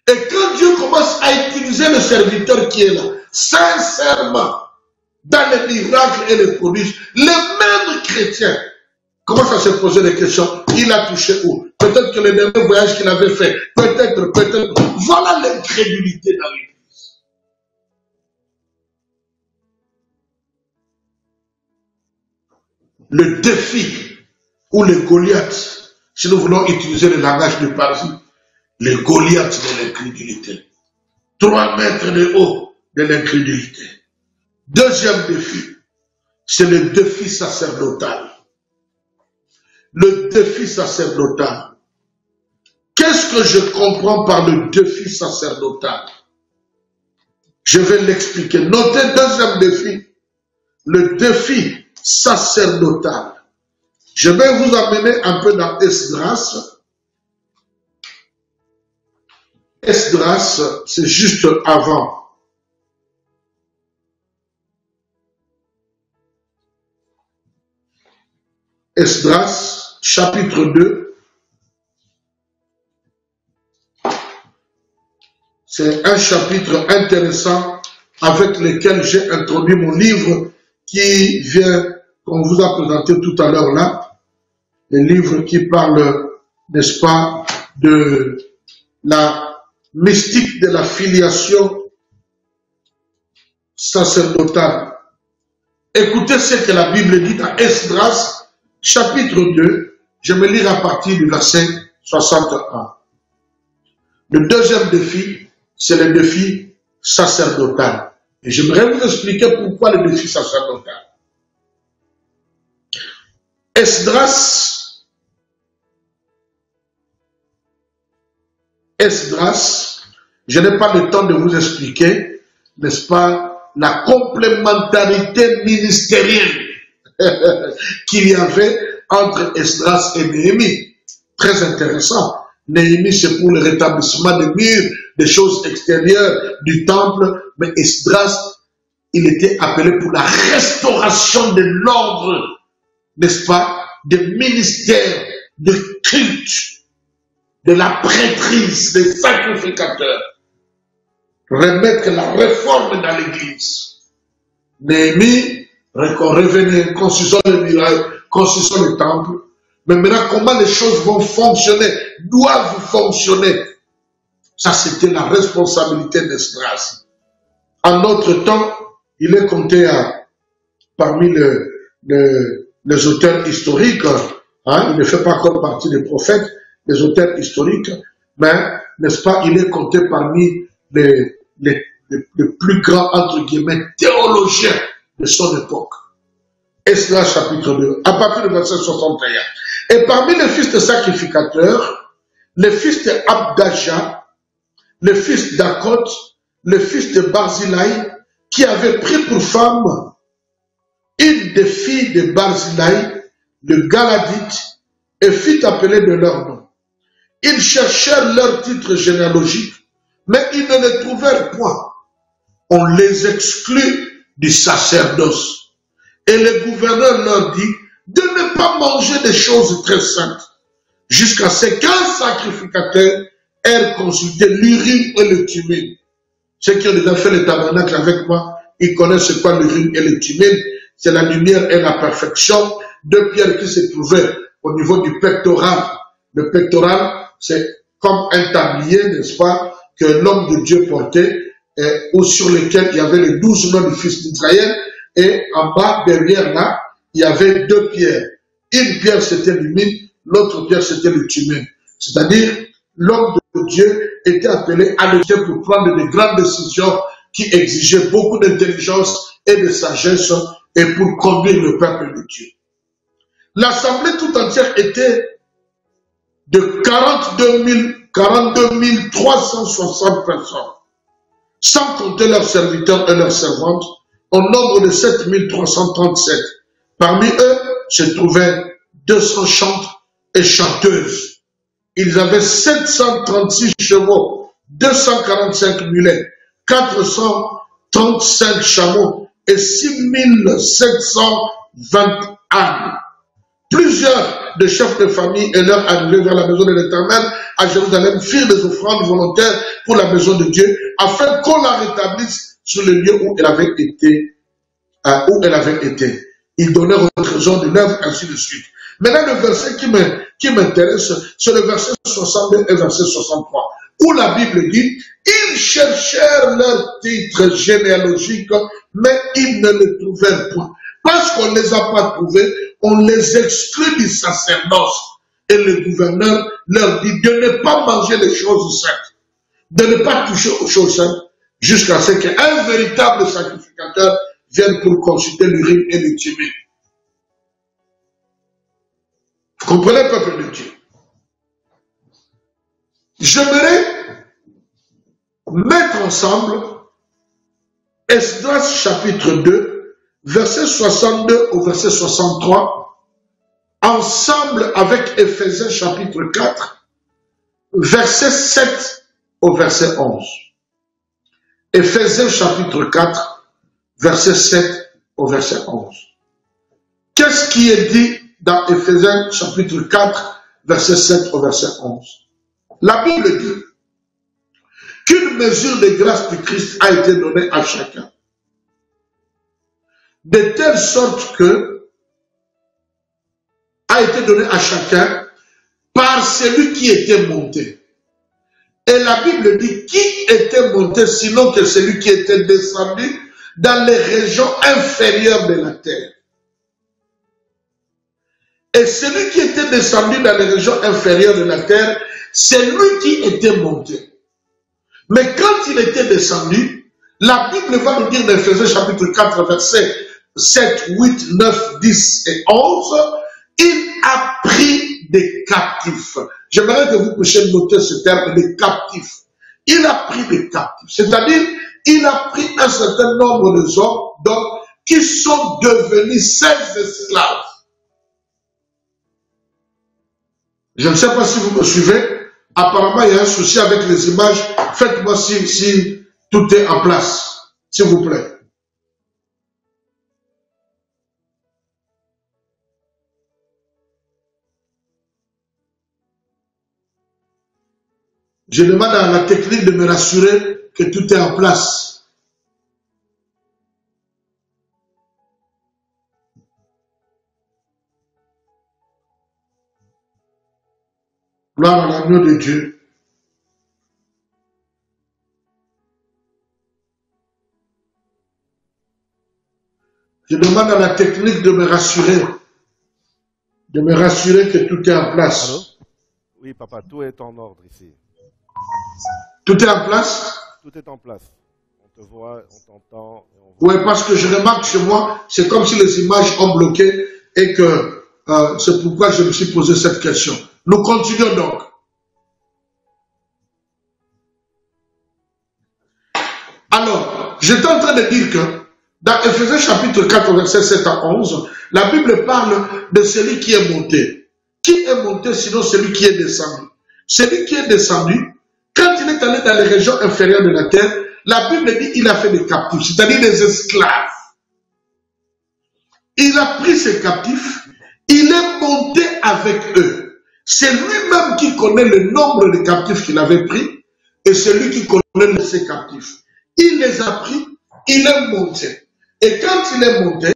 Et quand Dieu commence à utiliser le serviteur qui est là, sincèrement, dans les miracles et les prodiges, les mêmes chrétiens commencent à se poser des questions. Il a touché où? Peut-être que le dernier voyage qu'il avait fait, peut-être. Voilà l'incrédulité dans l'Église. Le défi ou le Goliath, si nous voulons utiliser le langage de Paris, le Goliath de l'incrédulité. 3 mètres de haut de l'incrédulité. Deuxième défi, c'est le défi sacerdotal. Le défi sacerdotal. Qu'est-ce que je comprends par le défi sacerdotal? Je vais l'expliquer. Notez deuxième défi, le défi sacerdotal. Je vais vous amener un peu dans Esdras. Esdras, c'est juste avant. Esdras, chapitre 2. C'est un chapitre intéressant avec lequel j'ai introduit mon livre qui vient, qu'on vous a présenté tout à l'heure là. Le livre qui parle, n'est-ce pas, de la mystique de la filiation sacerdotale. Écoutez ce que la Bible dit dans Esdras, chapitre 2, je me lis à partir du verset 61. Le deuxième défi, c'est le défi sacerdotal. Et j'aimerais vous expliquer pourquoi le défi sacerdotal. Esdras, je n'ai pas le temps de vous expliquer, n'est-ce pas, la complémentarité ministérielle qu'il y avait entre Esdras et Néhémie. Très intéressant. Néhémie, c'est pour le rétablissement des murs, des choses extérieures du temple, mais Esdras, il était appelé pour la restauration de l'ordre, n'est-ce pas, des ministères, de culte, de la prêtrise, des sacrificateurs. Remettre la réforme dans l'église. Néhémie, revenez, construisons le miracle, construisons le temple. Mais maintenant, comment les choses vont fonctionner, doivent fonctionner. Ça, c'était la responsabilité d'Esdras. En notre temps, il est compté parmi les auteurs historiques. Hein, il ne fait pas encore partie des prophètes, les auteurs historiques, mais, n'est-ce pas, il est compté parmi les plus grands, entre guillemets, théologiens de son époque. Esdras chapitre 2, à partir du verset 61. Et parmi les fils de sacrificateurs, les fils de Abdaja, les fils d'Akot, les fils de Barzilai, qui avaient pris pour femme une des filles de Barzilai, le Galadite, et fit appeler de leur nom. Ils cherchèrent leur titre généalogique, mais ils ne les trouvèrent point. On les exclut du sacerdoce. Et le gouverneur leur dit de ne pas manger des choses très saintes, jusqu'à ce qu'un sacrificateur ait consulté l'Urim et le Thummim. Ceux qui ont déjà fait le tabernacle avec moi, ils connaissent ce qu'est l'Urim et le Thummim. C'est la lumière et la perfection. 2 pierres qui se trouvaient au niveau du pectoral. Le pectoral, c'est comme un tablier, n'est-ce pas, que l'homme de Dieu portait, ou sur lequel il y avait les 12 noms du fils d'Israël, et en bas, derrière là, il y avait 2 pierres. Une pierre, c'était l'Urim, l'autre pierre, c'était le Thummim. C'est-à-dire, l'homme de Dieu était appelé à l'utiliser pour prendre de grandes décisions qui exigeaient beaucoup d'intelligence et de sagesse, et pour conduire le peuple de Dieu. L'assemblée tout entière était de 42 42 360 personnes, sans compter leurs serviteurs et leurs servantes, au nombre de 7 337. Parmi eux se trouvaient 200 chantres et chanteuses. Ils avaient 736 chevaux, 245 mulets, 435 chameaux et 6720 ânes. Plusieurs des chefs de famille et leurs arrivés vers la maison de l'Éternel à Jérusalem firent des offrandes volontaires pour la maison de Dieu, afin qu'on la rétablisse sur le lieu où elle avait été. Ils donnèrent au trésor de l'œuvre, ainsi de suite. Maintenant, le verset qui m'intéresse, c'est le verset 62 et verset 63, où la Bible dit, ils cherchèrent leur titre généalogique, mais ils ne le trouvèrent point. Parce qu'on ne les a pas trouvés, on les exclut du sacerdoce. Et le gouverneur leur dit de ne pas manger les choses saintes, de ne pas toucher aux choses saintes, jusqu'à ce qu'un véritable sacrificateur vienne pour consulter l'urine et le thyme. Vous comprenez, peuple de Dieu? J'aimerais mettre ensemble Esdras chapitre 2, verset 62 au verset 63, ensemble avec Éphésiens chapitre 4, verset 7 au verset 11. Éphésiens chapitre 4, verset 7 au verset 11. Qu'est-ce qui est dit dans Éphésiens chapitre 4, verset 7 au verset 11? La Bible dit qu'une mesure de grâce du Christ a été donnée à chacun, de telle sorte que a été donnée à chacun par celui qui était monté. Et la Bible dit qui était monté sinon que celui qui était descendu dans les régions inférieures de la terre. Et celui qui était descendu dans les régions inférieures de la terre, c'est lui qui était monté. Mais quand il était descendu, la Bible va nous dire dans Éphésiens chapitre 4, versets 7, 8, 9, 10 et 11, il a pris des captifs. J'aimerais que vous puissiez noter ce terme, des captifs. Il a pris des captifs. C'est-à-dire, il a pris un certain nombre de hommes qui sont devenus ses esclaves. Je ne sais pas si vous me suivez. Apparemment, il y a un souci avec les images. Faites-moi si tout est en place, s'il vous plaît. Je demande à la technique de me rassurer que tout est en place. Gloire à l'agneau de Dieu. Je demande à la technique de me rassurer que tout est en place. Allô? Oui, papa, tout est en ordre ici. Tout est en place? Tout est en place. On te voit, on t'entend. Oui, parce que je remarque chez moi, c'est comme si les images ont bloqué et que c'est pourquoi je me suis posé cette question. Nous continuons donc. Alors, j'étais en train de dire que dans Éphésiens chapitre 4, verset 7 à 11, la Bible parle de celui qui est monté. Qui est monté sinon celui qui est descendu? Celui qui est descendu, quand il est allé dans les régions inférieures de la terre, la Bible dit qu'il a fait des captifs, c'est-à-dire des esclaves. Il a pris ses captifs, il est monté avec eux. C'est lui-même qui connaît le nombre de captifs qu'il avait pris et c'est lui qui connaît ses captifs. Il les a pris, il est monté. Et quand il est monté,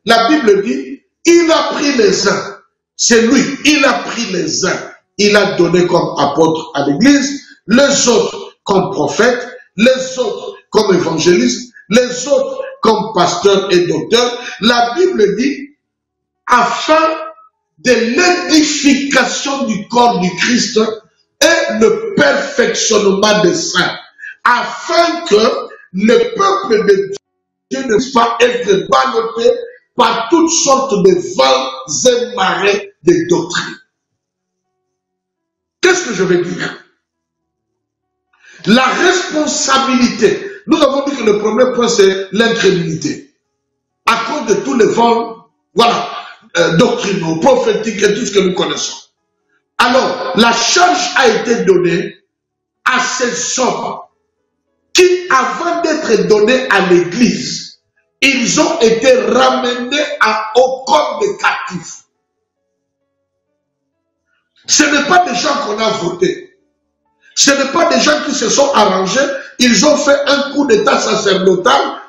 la Bible dit, il a pris les uns. C'est lui, il a pris les uns. Il a donné comme apôtre à l'église, les autres comme prophètes, les autres comme évangélistes, les autres comme pasteurs et docteurs. La Bible dit, afin de l'édification du corps du Christ et le perfectionnement des saints, afin que le peuple de Dieu ne puisse pas être ballotté par toutes sortes de vents et marées de doctrines. Qu'est-ce que je veux dire? La responsabilité. Nous avons dit que le premier point, c'est l'incrédulité. À cause de tous les vents, voilà, doctrinaux, prophétiques et tout ce que nous connaissons. Alors, la charge a été donnée à ces hommes qui, avant d'être donnés à l'église, ils ont été ramenés au corps des captifs. Ce n'est pas des gens qu'on a votés. Ce n'est pas des gens qui se sont arrangés. Ils ont fait un coup d'état sacerdotal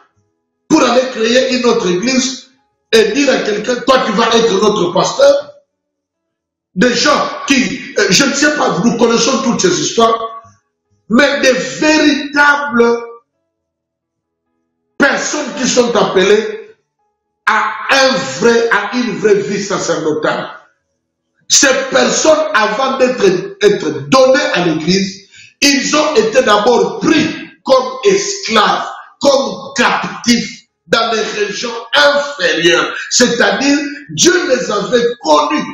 pour aller créer une autre église et dire à quelqu'un, toi tu vas être notre pasteur. Des gens qui, je ne sais pas, nous connaissons toutes ces histoires, mais des véritables personnes qui sont appelées à une vraie vie sacerdotale. Ces personnes, avant d'être données à l'église, ils ont été d'abord pris comme esclaves, comme captifs dans les régions inférieures. C'est-à-dire, Dieu les avait connus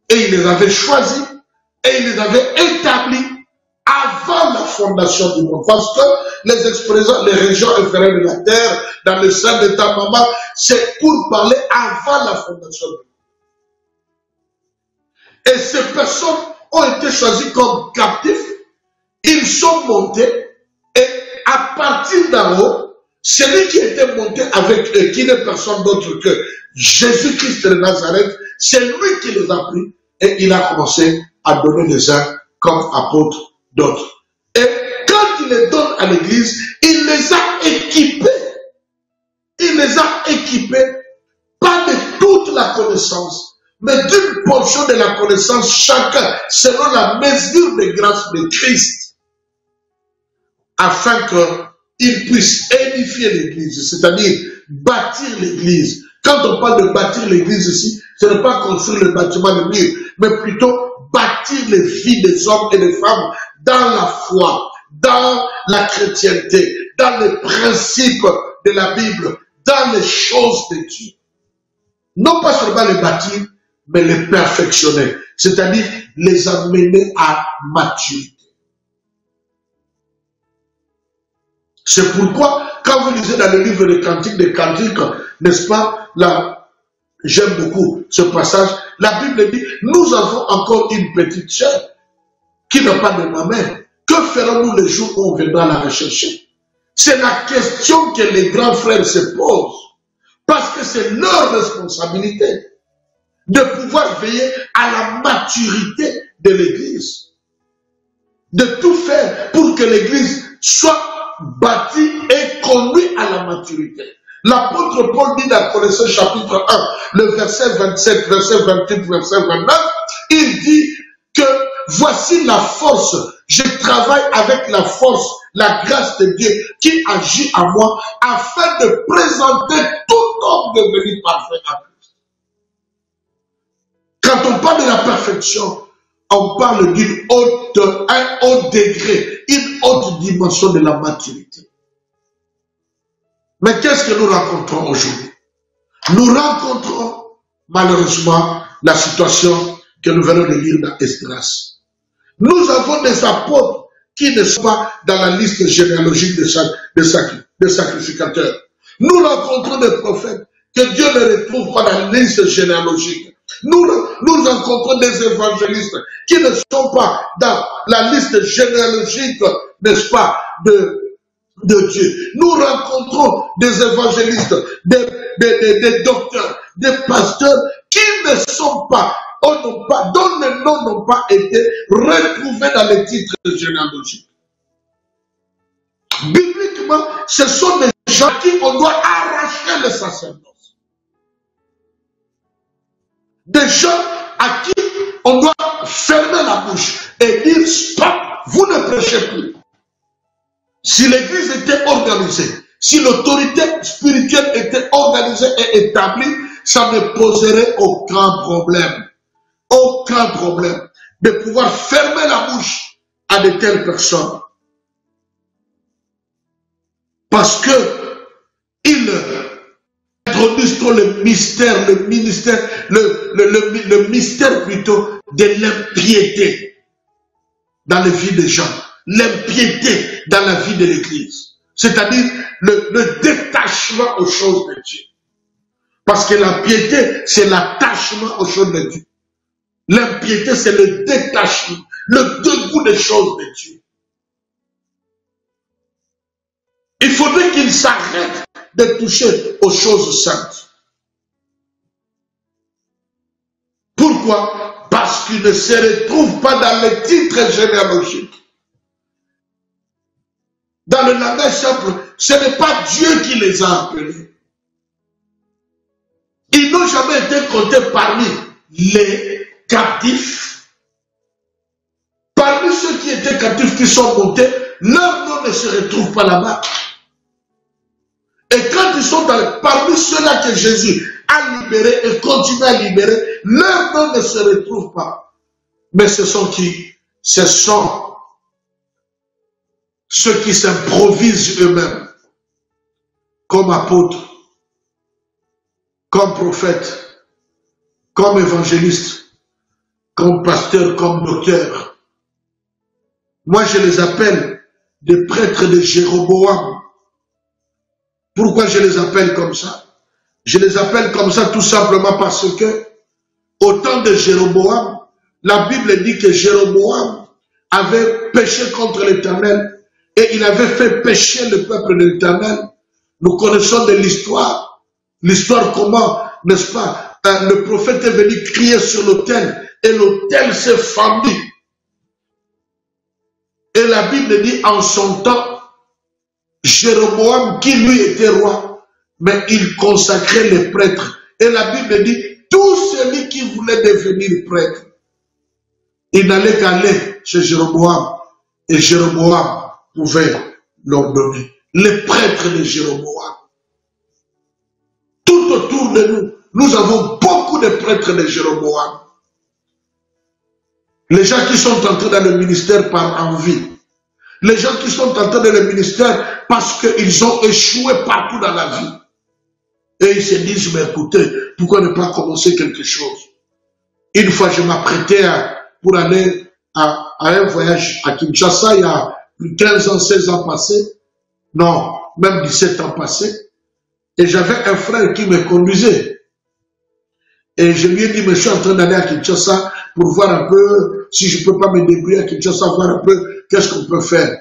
et il les avait choisis et il les avait établis avant la fondation du monde. Parce que les expressions, les régions inférieures de la terre, dans le sein de ta maman, c'est pour parler avant la fondation du monde. Et ces personnes ont été choisies comme captifs. Ils sont montés et à partir d'en haut, celui qui était monté avec eux, qui n'est personne d'autre que Jésus-Christ de Nazareth, c'est lui qui les a pris et il a commencé à donner les uns comme apôtres d'autres. Et quand il les donne à l'église, il les a équipés. Il les a équipés, pas de toute la connaissance, mais d'une portion de la connaissance, chacun, selon la mesure de grâce de Christ, afin qu'il puisse édifier l'église, c'est-à-dire bâtir l'église. Quand on parle de bâtir l'église ici, ce n'est pas construire le bâtiment de mur, mais plutôt bâtir les vies des hommes et des femmes dans la foi, dans la chrétienté, dans les principes de la Bible, dans les choses de Dieu. Non pas seulement les bâtir, mais les perfectionner, c'est-à-dire les amener à maturité. C'est pourquoi, quand vous lisez dans le livre des Cantiques, n'est-ce pas, là, j'aime beaucoup ce passage, la Bible dit, nous avons encore une petite sœur qui n'a pas de maman. Que ferons-nous le jour où on viendra la rechercher? C'est la question que les grands frères se posent, parce que c'est leur responsabilité de pouvoir veiller à la maturité de l'Église, de tout faire pour que l'Église soit bâtie et conduite à la maturité. L'apôtre Paul dit dans Colossiens chapitre 1, le verset 27, verset 28, verset 29, il dit que voici la force, je travaille avec la force, la grâce de Dieu qui agit en moi afin de présenter tout homme devenu parfait à Christ. Quand on parle de la perfection, on parle d'un haut degré, une haute dimension de la maturité. Mais qu'est-ce que nous rencontrons aujourd'hui? Nous rencontrons malheureusement la situation que nous venons de lire dans Esdras. Nous avons des apôtres qui ne sont pas dans la liste généalogique des sacrificateurs. Nous rencontrons des prophètes que Dieu ne retrouve pas dans la liste généalogique. Nous rencontrons des évangélistes qui ne sont pas dans la liste généalogique, n'est-ce pas, de Dieu. Nous rencontrons des évangélistes, des docteurs, des pasteurs qui ne sont pas, dont les noms n'ont pas été retrouvés dans les titres généalogiques. Bibliquement, ce sont des gens à qui on doit arracher le sacerdoce. Des gens à qui on doit fermer la bouche et dire stop, vous ne prêchez plus. Si l'église était organisée, si l'autorité spirituelle était organisée et établie, ça ne poserait aucun problème. Aucun problème de pouvoir fermer la bouche à de telles personnes. Parce que ils introduisent trop le mystère plutôt de l'impiété dans les vies des gens. l'impiété dans la vie de l'Église. C'est-à-dire le détachement aux choses de Dieu. Parce que la piété, c'est l'attachement aux choses de Dieu. L'impiété, c'est le détachement, le dégoût des choses de Dieu. Il faudrait qu'il s'arrête de toucher aux choses saintes. Pourquoi? Parce qu'il ne se retrouve pas dans les titres généalogiques. Dans le langage simple, ce n'est pas Dieu qui les a appelés. Ils n'ont jamais été comptés parmi les captifs. Parmi ceux qui étaient captifs qui sont montés, leur nom ne se retrouve pas là-bas. Et quand ils sont parmi ceux-là que Jésus a libérés et continue à libérer, leur nom ne se retrouve pas. Mais ce sont qui? Ce sont ceux qui s'improvisent eux-mêmes comme apôtres, comme prophètes, comme évangélistes, comme pasteurs, comme docteurs. Moi, je les appelle des prêtres de Jéroboam. Pourquoi je les appelle comme ça? Je les appelle comme ça tout simplement parce que, au temps de Jéroboam, la Bible dit que Jéroboam avait péché contre l'Éternel et il avait fait pécher le peuple de l'Éternel. Nous connaissons de l'histoire. L'histoire comment, n'est-ce pas, le prophète est venu crier sur l'autel et l'autel s'est fendu. Et la Bible dit en son temps, Jéroboam, qui lui était roi, mais il consacrait les prêtres. Et la Bible dit, tout celui qui voulait devenir prêtre, il n'allait qu'aller chez Jéroboam. Et Jéroboam pouvait l'ordonner. Les prêtres de Jéroboam. Tout autour de nous, nous avons beaucoup de prêtres de Jéroboam. Les gens qui sont entrés dans le ministère par envie. Les gens qui sont entrés dans le ministère parce qu'ils ont échoué partout dans la vie. Et ils se disent, mais écoutez, pourquoi ne pas commencer quelque chose? Une fois, je m'apprêtais pour aller à un voyage à Kinshasa, il y a plus de 15 ans, 16 ans passés. Non, même 17 ans passés. Et j'avais un frère qui me conduisait. Et je lui ai dit, mais je suis en train d'aller à Kinshasa pour voir un peu si je ne peux pas me débrouiller à Kinshasa, voir un peu qu'est-ce qu'on peut faire.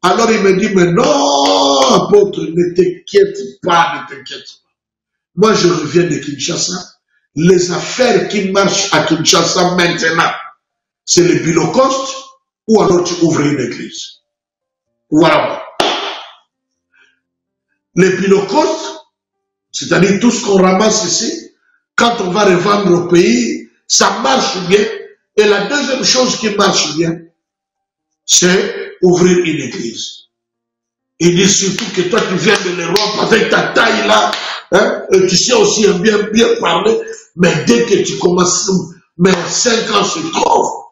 Alors il me dit, mais non, apôtre, ne t'inquiète pas, ne t'inquiète pas. Moi, je reviens de Kinshasa. Les affaires qui marchent à Kinshasa maintenant, c'est le Bilocost ou alors tu ouvres une église. Voilà. Les Bilocost, c'est-à-dire tout ce qu'on ramasse ici, quand on va revendre au pays, ça marche bien. Et la deuxième chose qui marche bien, c'est ouvrir une église. Il dit surtout que toi tu viens de l'Europe avec ta taille là, hein, et tu sais aussi bien parler, mais dès que tu commences, mais 5 ans se trouvent,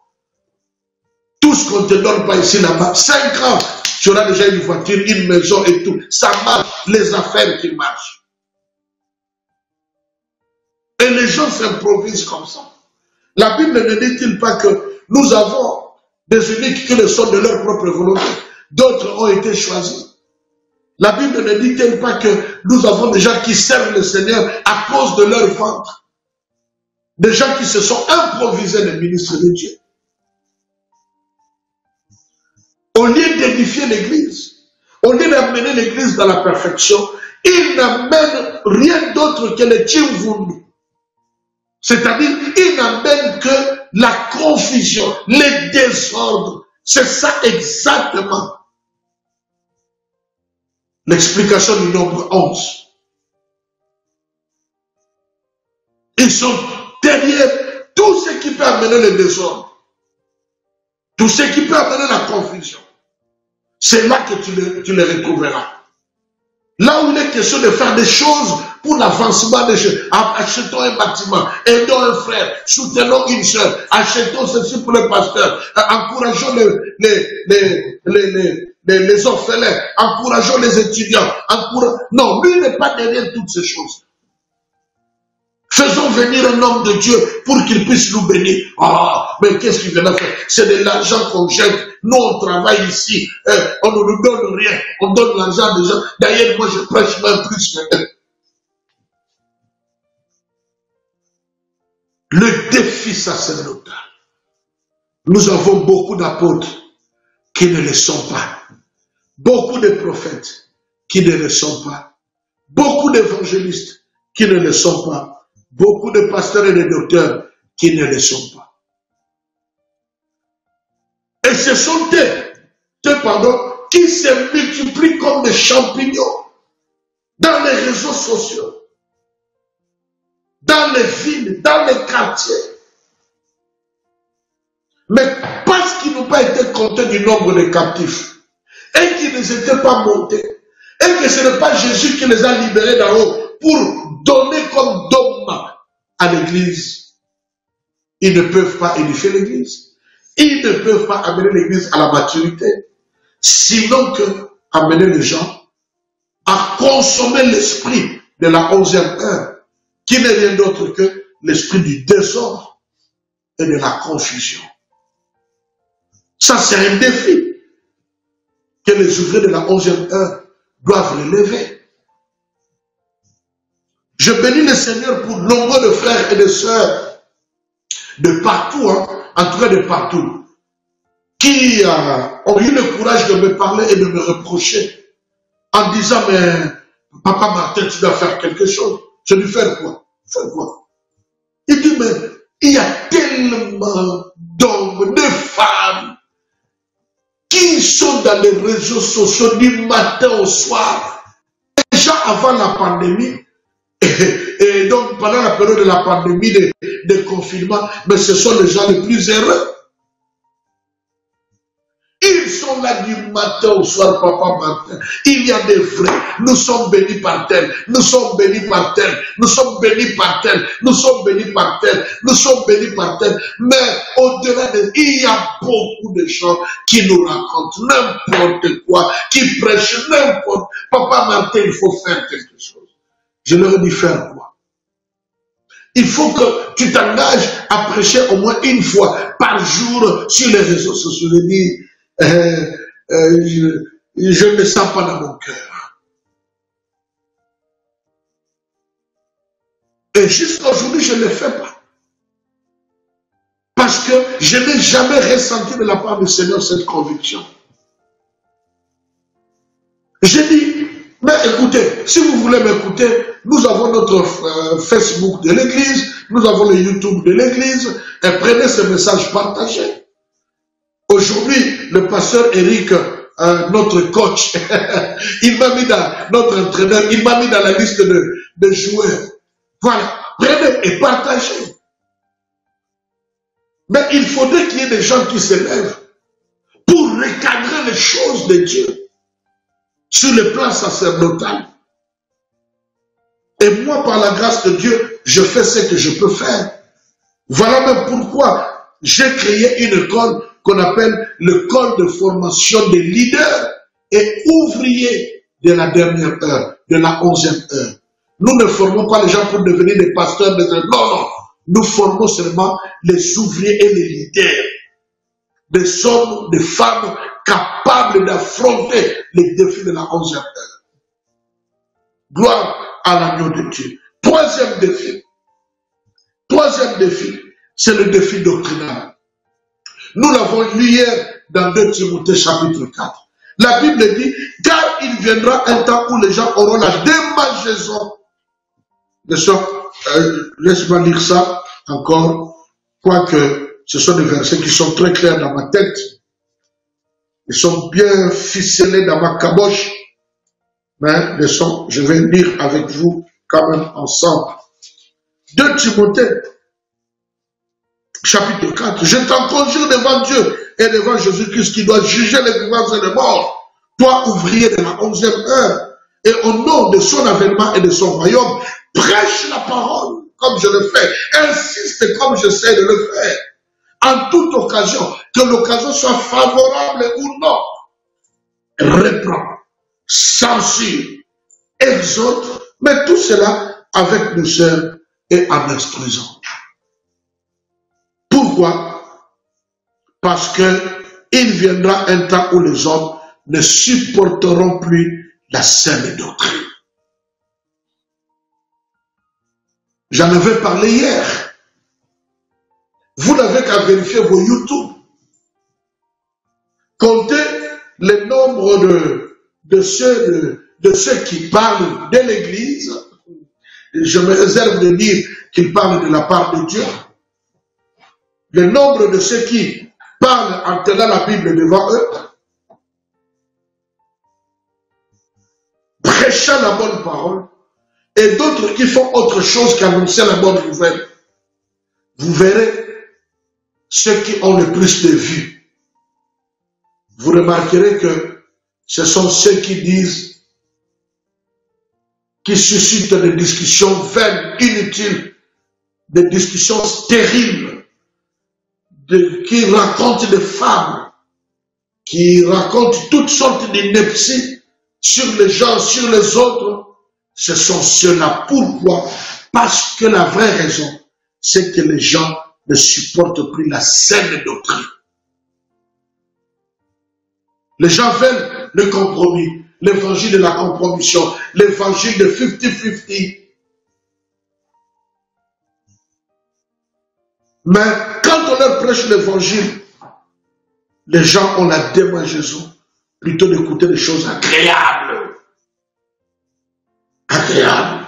tout ce qu'on te donne pas ici là-bas, 5 ans, tu auras déjà une voiture, une maison et tout, ça marche, les affaires qui marchent. Et les gens s'improvisent comme ça. La Bible ne dit-il pas que nous avons des uniques qui le sont de leur propre volonté, d'autres ont été choisis. La Bible ne dit-elle pas que nous avons des gens qui servent le Seigneur à cause de leur ventre, des gens qui se sont improvisés des ministres de Dieu. Au lieu d'édifier l'église, au lieu d'amener l'église dans la perfection, ils n'amènent rien d'autre que le Tchimvundu. C'est-à-dire, ils n'amènent que la confusion, les désordres. C'est ça exactement. L'explication du nombre 11. Ils sont derrière tout ce qui peut amener le désordre. Tout ce qui peut amener la confusion. C'est là que tu les retrouveras. Là où il est question de faire des choses pour l'avancement des choses. Achetons un bâtiment, aidons un frère, soutenons une soeur, achetons ceci pour le pasteur, encourageons les orphelins, encourageons les étudiants. Non, lui n'est pas derrière toutes ces choses. Faisons venir un homme de Dieu pour qu'il puisse nous bénir. Ah, mais qu'est-ce qu'il vient de faire? C'est de l'argent qu'on jette. Nous, on travaille ici. On ne nous donne rien. On donne l'argent des gens. D'ailleurs, moi, je prêche même plus que eux. Le défi sacerdotal. Nous avons beaucoup d'apôtres qui ne le sont pas. Beaucoup de prophètes qui ne le sont pas. Beaucoup d'évangélistes qui ne le sont pas. Beaucoup de pasteurs et de docteurs qui ne le sont pas. Et ce sont eux, qui se multiplient comme des champignons dans les réseaux sociaux, dans les villes, dans les quartiers. Mais parce qu'ils n'ont pas été comptés du nombre de captifs et qu'ils n'étaient pas montés, et que ce n'est pas Jésus qui les a libérés d'en haut pour donner comme dogme à l'église, ils ne peuvent pas édifier l'église. Ils ne peuvent pas amener l'église à la maturité, sinon que amener les gens à consommer l'esprit de la 11e heure, qui n'est rien d'autre que l'esprit du désordre et de la confusion. Ça, c'est un défi que les ouvriers de la 11e heure doivent relever. Je bénis le Seigneur pour nombre de frères et de sœurs de partout, en tout cas de partout, qui ont eu le courage de me parler et de me reprocher en disant, mais Papa Martin, tu dois faire quelque chose. Je lui fais quoi? Faire quoi? Il dit, mais il y a tellement d'hommes, de femmes qui sont dans les réseaux sociaux du matin au soir. Déjà avant la pandémie, et donc pendant la période de la pandémie, de confinement, mais ce sont les gens les plus heureux. Ils sont là du matin au soir, Papa Martin. Il y a des vrais. Nous sommes bénis par tel. Nous sommes bénis par tel. Nous sommes bénis par tel. Nous sommes bénis par tel. Nous sommes bénis par tel. Mais au-delà de... il y a beaucoup de gens qui nous racontent n'importe quoi, qui prêchent n'importe... Papa Martin, il faut faire quelque chose. Je leur ai dit faire quoi? Il faut que tu t'engages à prêcher au moins une fois par jour sur les réseaux sociaux. Je dis, je ne le sens pas dans mon cœur. Et jusqu'à aujourd'hui, je ne le fais pas. Parce que je n'ai jamais ressenti de la part du Seigneur cette conviction. J'ai dit, mais écoutez, si vous voulez m'écouter, nous avons notre Facebook de l'église, nous avons le YouTube de l'église, et prenez ce message partagé. Aujourd'hui, le pasteur Eric, notre coach, il m'a mis dans notre entraîneur, il m'a mis dans la liste de joueurs. Voilà, prenez et partagez. Mais il faudrait qu'il y ait des gens qui se lèvent pour recadrer les choses de Dieu sur le plan sacerdotal. Et moi, par la grâce de Dieu, je fais ce que je peux faire. Voilà même pourquoi j'ai créé une école qu'on appelle l'école de formation des leaders et ouvriers de la dernière heure, de la 11e heure. Nous ne formons pas les gens pour devenir des pasteurs. Non, non. Nous formons seulement les ouvriers et les leaders. Des hommes, des femmes capables d'affronter les défis de la 11e heure. Gloire à l'agneau de Dieu. Troisième défi, c'est le défi doctrinal. Nous l'avons lu hier dans 2 Timothée chapitre 4. La Bible dit, car il viendra un temps où les gens auront la démangeaison. Laisse-moi lire ça encore, quoique ce sont des versets qui sont très clairs dans ma tête. Ils sont bien ficelés dans ma caboche. Mais je vais lire avec vous quand même ensemble. 2 Timothée, chapitre 4. Je t'en conjure devant Dieu et devant Jésus-Christ qui doit juger les vivants et les morts. Toi, ouvrier de la 11e heure, et au nom de son avènement et de son royaume, prêche la parole comme je le fais. Insiste comme je sais de le faire. En toute occasion, que l'occasion soit favorable ou non. Reprends, censure, exhorte, mais tout cela avec douceur et en instruisant. Pourquoi? Parce qu'il viendra un temps où les hommes ne supporteront plus la saine doctrine. J'en avais parlé hier. Vous n'avez qu'à vérifier vos YouTube. Comptez le nombre de ceux qui parlent de l'Église. Je me réserve de dire qu'ils parlent de la part de Dieu. Le nombre de ceux qui parlent en tenant la Bible devant eux, prêchant la bonne parole, et d'autres qui font autre chose qu'annoncer la bonne nouvelle. Vous verrez ceux qui ont le plus de vues. Vous remarquerez que ce sont ceux qui disent, qui suscitent des discussions vaines, inutiles, des discussions stériles, qui racontent des fables, qui racontent toutes sortes d'inepties sur les gens, sur les autres. Ce sont ceux-là. Pourquoi? Parce que la vraie raison, c'est que les gens ne supportent plus la saine doctrine. Les gens veulent le compromis, l'évangile de la compromission, l'évangile de 50-50. Mais quand on leur prêche l'évangile, les gens ont la démangeaison plutôt d'écouter des choses agréables. Agréables.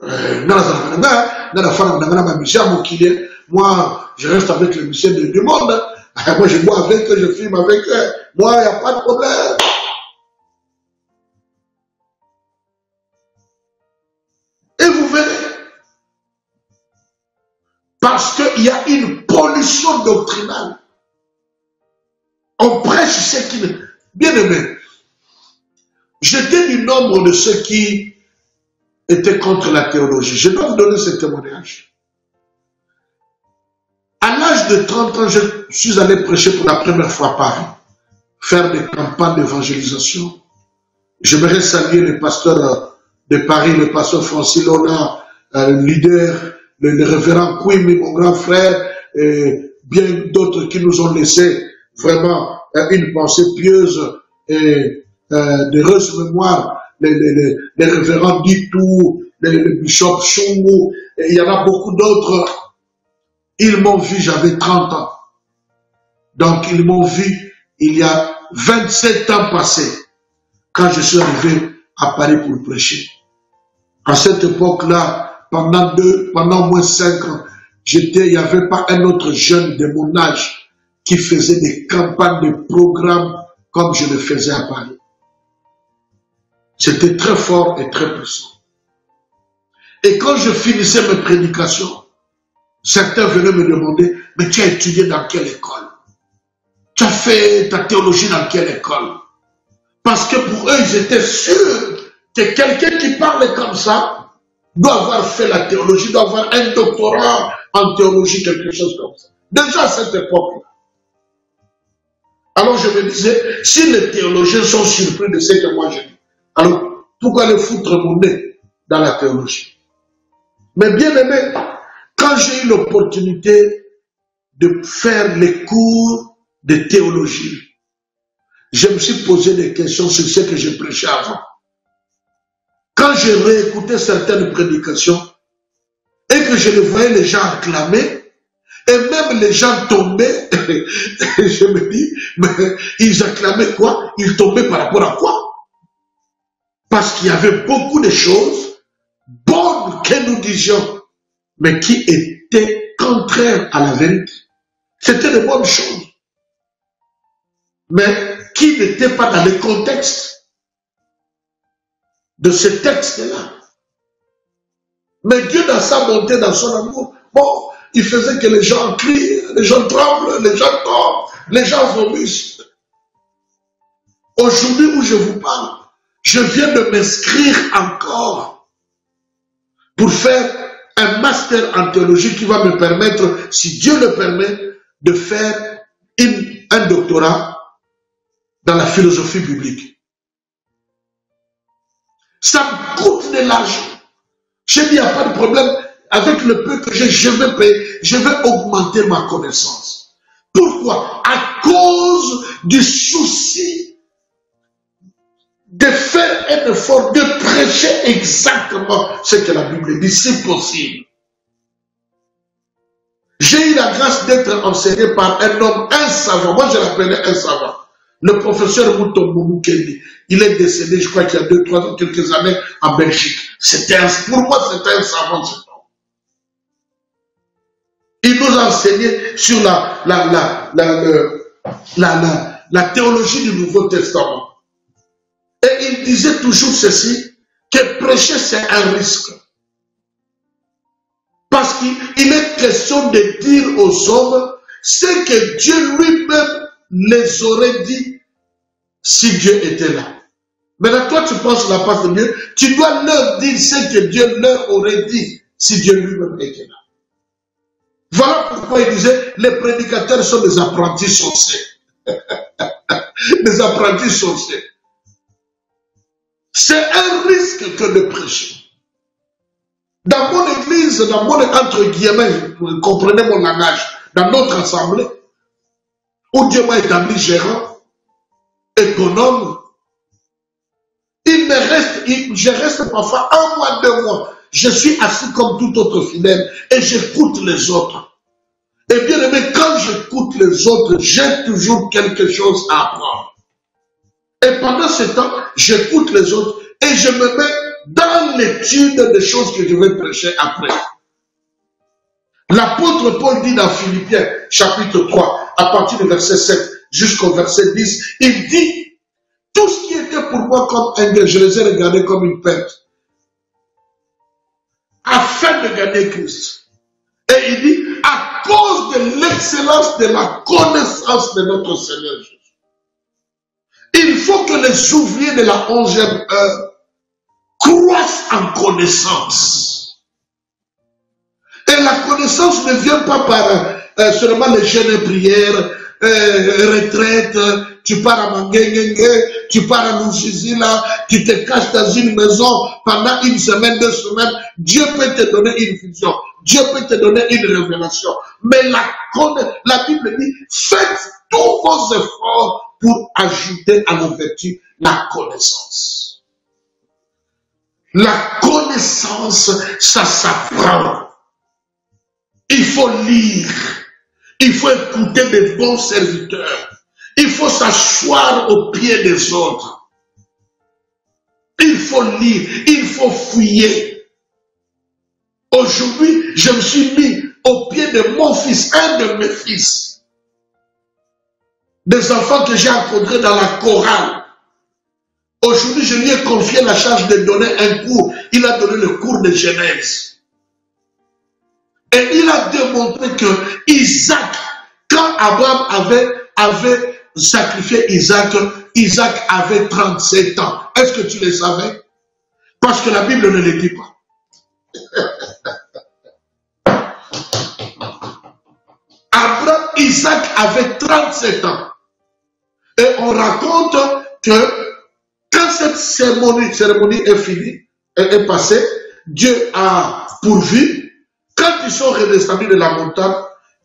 Moi, je reste avec les musiciens du monde. Moi, je bois avec eux, je filme avec eux. Moi, il n'y a pas de problème. Et vous verrez. Parce qu'il y a une pollution doctrinale. On prêche ce qui ne... Bien aimé, j'étais du nombre de ceux qui étaient contre la théologie. Je dois vous donner ce témoignage. À l'âge de 30 ans, je suis allé prêcher pour la première fois à Paris, faire des campagnes d'évangélisation. J'aimerais saluer le pasteur de Paris, le pasteur Francis Lona, le leader, le révérend Kwimi, mon grand frère, et bien d'autres qui nous ont laissé vraiment une pensée pieuse et d'heureuse mémoire, les révérends Ditou, les bishops Chungu, et il y en a beaucoup d'autres. Ils m'ont vu, j'avais 30 ans. Donc ils m'ont vu il y a 27 ans passés, quand je suis arrivé à Paris pour prêcher. À cette époque-là, pendant au moins 5 ans, il n'y avait pas un autre jeune de mon âge qui faisait des campagnes de programmes comme je le faisais à Paris. C'était très fort et très puissant. Et quand je finissais mes prédications, certains venaient me demander, mais tu as étudié dans quelle école? Tu as fait ta théologie dans quelle école? Parce que pour eux, ils étaient sûrs que quelqu'un qui parlait comme ça doit avoir fait la théologie, doit avoir un doctorat en théologie, quelque chose comme ça. Déjà à cette époque-là. Alors je me disais, si les théologiens sont surpris de ce que moi je dis, alors pourquoi les foutre mon nez dans la théologie? Mais bien aimé, quand j'ai eu l'opportunité de faire les cours de théologie, je me suis posé des questions sur ce que je prêchais avant. Quand j'ai réécouté certaines prédications et que je les voyais les gens acclamer, et même les gens tombaient, je me dis, mais ils acclamaient quoi? Ils tombaient par rapport à quoi? Parce qu'il y avait beaucoup de choses bonnes que nous disions, mais qui étaient contraires à la vérité. C'était de bonnes choses, mais qui n'étaient pas dans le contexte de ce texte-là. Mais Dieu, dans sa bonté, dans son amour, bon, il faisait que les gens crient, les gens tremblent, les gens tombent, les gens vomissent. Aujourd'hui où je vous parle, je viens de m'inscrire encore pour faire un master en théologie qui va me permettre, si Dieu le permet, de faire un doctorat dans la philosophie biblique. Ça me coûte de l'argent. J'ai dit, il n'y a pas de problème. Avec le peu que j'ai, je vais payer, je vais augmenter ma connaissance. Pourquoi? À cause du souci de faire un effort, de prêcher exactement ce que la Bible dit, si possible. J'ai eu la grâce d'être enseigné par un homme, un savant. Moi, je l'appelais un savant. Le professeur Mutombo Mukendi. Il est décédé, je crois qu'il y a 2, 3 ans, quelques années, en Belgique. Pour moi, c'était un savant, cet homme. Il nous a enseigné sur la théologie du Nouveau Testament. Et il disait toujours ceci, que prêcher, c'est un risque. Parce qu'il est question de dire aux hommes ce que Dieu lui-même les aurait dit si Dieu était là. Maintenant, toi, tu penses la part de Dieu, tu dois leur dire ce que Dieu leur aurait dit si Dieu lui-même était là. Voilà pourquoi il disait, les prédicateurs sont des apprentis sorciers. Des apprentis sorciers. C'est un risque que de prêcher. Dans mon église, dans mon, entre guillemets, vous comprenez mon langage, dans notre assemblée, où Dieu m'a établi gérant, économe, je reste parfois 1 mois, 2 mois. Je suis assis comme tout autre fidèle et j'écoute les autres. Et bien aimé, quand j'écoute les autres, j'ai toujours quelque chose à apprendre. Et pendant ce temps, j'écoute les autres et je me mets dans l'étude des choses que je vais prêcher après. L'apôtre Paul dit dans Philippiens, chapitre 3, à partir du verset 7 jusqu'au verset 10, il dit, tout ce qui était pour moi comme un gain, je les ai regardés comme une perte, afin de gagner Christ. Et il dit, à cause de l'excellence de la connaissance de notre Seigneur Jésus. Il faut que les ouvriers de la 11e heure croissent en connaissance. Et la connaissance ne vient pas par seulement les jeûnes et prières, retraite, tu pars à Manguengue, tu pars à Moussizila, tu te caches dans une maison pendant 1 semaine, 2 semaines. Dieu peut te donner une vision, Dieu peut te donner une révélation. Mais la Bible dit, faites tous vos efforts pour ajouter à nos vertus la connaissance. La connaissance, ça s'apprend. Il faut lire. Il faut écouter des bons serviteurs. Il faut s'asseoir aux pieds des autres. Il faut lire. Il faut fouiller. Aujourd'hui, je me suis mis aux pieds de mon fils, un de mes fils. Des enfants que j'ai rencontrés dans la chorale. Aujourd'hui, je lui ai confié la charge de donner un cours. Il a donné le cours de Genèse. Et il a démontré que Isaac, quand Abraham avait sacrifié Isaac, Isaac avait 37 ans. Est-ce que tu le savais? Parce que la Bible ne le dit pas. Isaac avait 37 ans. Et on raconte que quand cette cérémonie est finie, est passée, Dieu a pourvu. Quand ils sont redescendus de la montagne,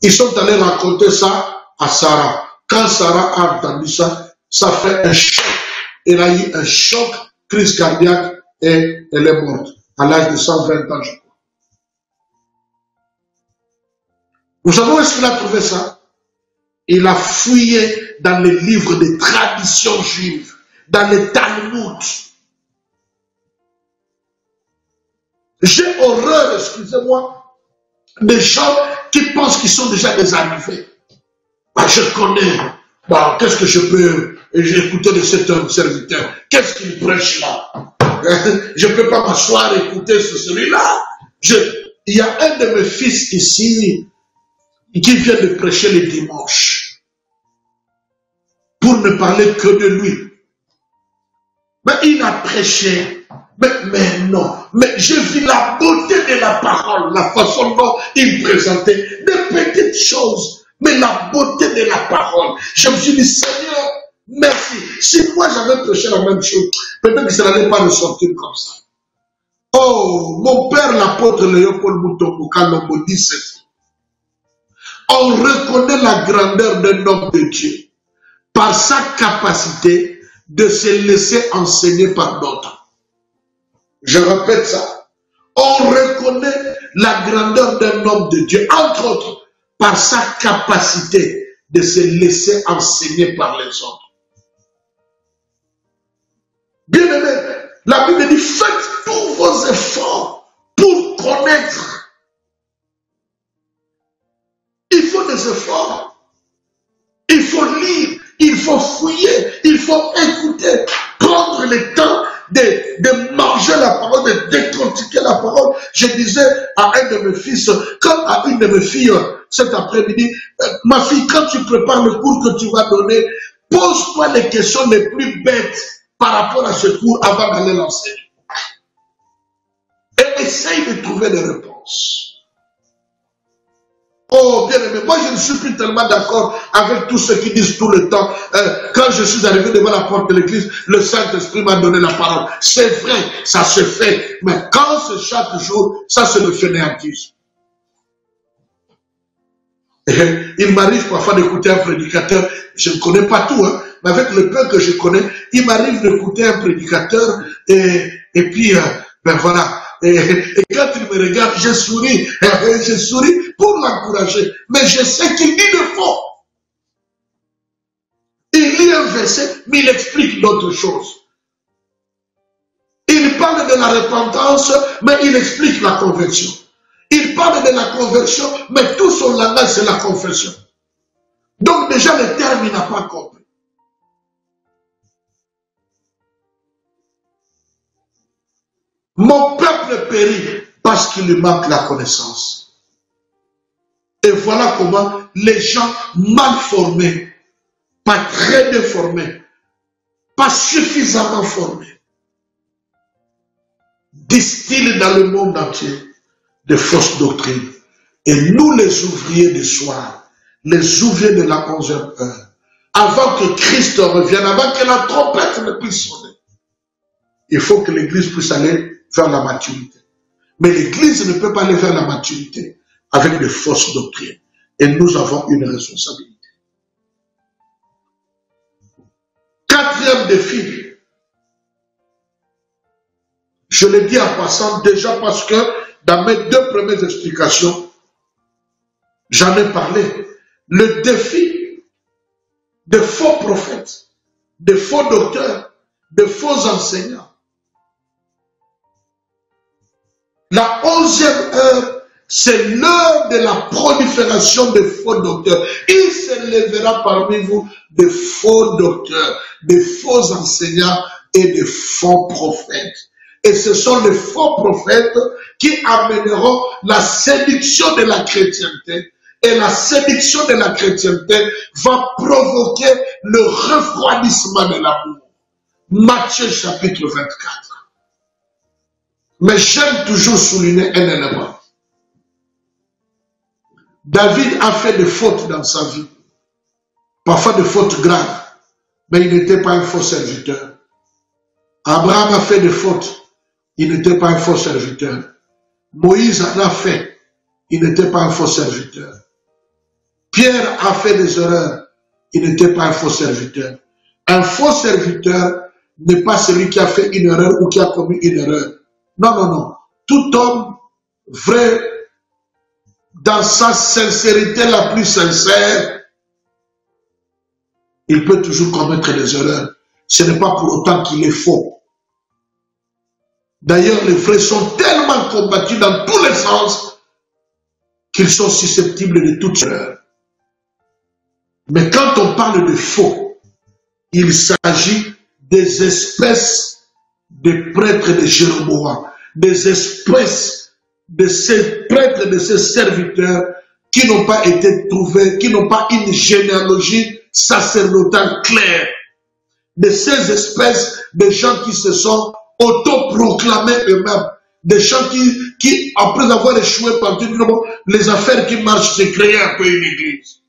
ils sont allés raconter ça à Sarah. Quand Sarah a entendu ça, ça fait un choc. Elle a eu un choc, crise cardiaque, et elle est morte à l'âge de 120 ans, je crois. Vous savez où est-ce qu'il a trouvé ça? Il a fouillé dans les livres de traditions juives, dans les Talmud. J'ai horreur, excusez-moi, des gens qui pensent qu'ils sont déjà des arrivés. Bah, je connais, bah, qu'est-ce que je peux écouter de cet homme serviteur? Qu'est-ce qu'il prêche là? Je ne peux pas m'asseoir et écouter celui-là. Il y a un de mes fils ici qui vient de prêcher le dimanche pour ne parler que de lui. Mais il a prêché. Mais non, mais j'ai vu la beauté de la parole, la façon dont il présentait des petites choses, mais la beauté de la parole. Je me suis dit, Seigneur, merci. Si moi j'avais prêché la même chose, peut-être que ça n'allait pas ressortir comme ça. Oh, mon père, l'apôtre Léopold Mutombo Kalombo dit ceci. On reconnaît la grandeur d'un homme de Dieu par sa capacité de se laisser enseigner par d'autres. Je répète ça. On reconnaît la grandeur d'un homme de Dieu, entre autres, par sa capacité de se laisser enseigner par les autres. Bien aimé, la Bible dit, faites tous vos efforts pour connaître. Il faut des efforts. Il faut lire, il faut fouiller, il faut écouter, prendre le temps de manger la parole, de décortiquer la parole. Je disais à un de mes fils, comme à une de mes filles cet après-midi, ma fille, quand tu prépares le cours que tu vas donner, pose-toi les questions les plus bêtes par rapport à ce cours avant d'aller l'enseigner. Et essaye de trouver des réponses. Oh, bien aimé, moi je ne suis plus tellement d'accord avec tous ceux qui disent tout le temps, quand je suis arrivé devant la porte de l'église, le Saint-Esprit m'a donné la parole. C'est vrai, ça se fait, mais quand c'est chaque jour, ça c'est le fainéantisme. Il m'arrive parfois d'écouter un prédicateur, je ne connais pas tout, hein, mais avec le peu que je connais, il m'arrive d'écouter un prédicateur et puis, ben voilà. Et quand il me regarde, je souris pour l'encourager. Mais je sais qu'il dit de faux. Il lit un verset, mais il explique d'autres choses. Il parle de la repentance, mais il explique la conversion. Il parle de la conversion, mais tout son langage, c'est la confession. Donc déjà, le terme, il n'a pas compris. Mon peuple périt parce qu'il lui manque la connaissance. Et voilà comment les gens mal formés, pas très bien formés, pas suffisamment formés, distillent dans le monde entier de fausses doctrines. Et nous, les ouvriers du soir, les ouvriers de la 11e heure, avant que Christ revienne, avant que la trompette ne puisse sonner, il faut que l'Église puisse aller vers la maturité. Mais l'Église ne peut pas aller vers la maturité avec de fausses doctrines. Et nous avons une responsabilité. Quatrième défi. Je l'ai dit en passant déjà parce que dans mes deux premières explications, j'en ai parlé. Le défi de faux prophètes, de faux docteurs, de faux enseignants. La 11e heure, c'est l'heure de la prolifération des faux docteurs. Il se lèvera parmi vous des faux docteurs, des faux enseignants et des faux prophètes. Et ce sont les faux prophètes qui amèneront la séduction de la chrétienté. Et la séduction de la chrétienté va provoquer le refroidissement de l'amour. Matthieu chapitre 24. Mais j'aime toujours souligner un élément. David a fait des fautes dans sa vie. Parfois des fautes graves. Mais il n'était pas un faux serviteur. Abraham a fait des fautes. Il n'était pas un faux serviteur. Moïse en a fait. Il n'était pas un faux serviteur. Pierre a fait des erreurs. Il n'était pas un faux serviteur. Un faux serviteur n'est pas celui qui a fait une erreur ou qui a commis une erreur. Non, non, non. Tout homme vrai, dans sa sincérité la plus sincère, il peut toujours commettre des erreurs. Ce n'est pas pour autant qu'il est faux. D'ailleurs, les vrais sont tellement combattus dans tous les sens qu'ils sont susceptibles de toute erreur. Mais quand on parle de faux, il s'agit des espèces de prêtres de Jéroboam, des espèces de ces prêtres, de ces serviteurs qui n'ont pas été trouvés, qui n'ont pas une généalogie sacerdotale claire, de ces espèces de gens qui se sont autoproclamés eux-mêmes, des gens qui après avoir échoué partout du monde, les affaires qui marchent, c'est créer un peu une église.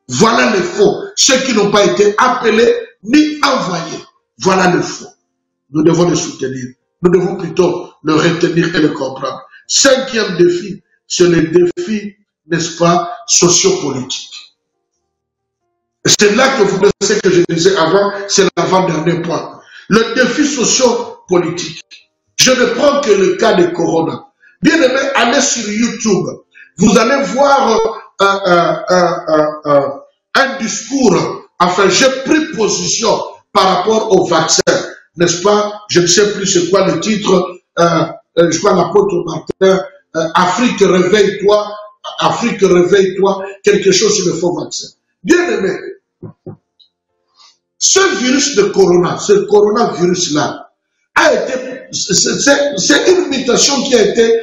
Voilà les faux, ceux qui n'ont pas été appelés ni envoyés. Voilà le faux. Nous devons les soutenir. Nous devons plutôt le retenir et le comprendre. Cinquième défi, c'est le défi, n'est-ce pas, sociopolitique. C'est là que vous pensez ce que je disais avant, c'est l'avant-dernier point. Le défi sociopolitique. Je ne prends que le cas de Corona. Bien aimé, allez sur YouTube. Vous allez voir un discours. Enfin, j'ai pris position par rapport au vaccin. N'est-ce pas? Je ne sais plus c'est quoi le titre. Je crois l'apôtre Martin. Afrique, réveille-toi. Afrique, réveille-toi. Quelque chose sur le faux vaccin. Bien aimé. Ce virus de Corona, ce coronavirus-là, a été, c'est une mutation qui a été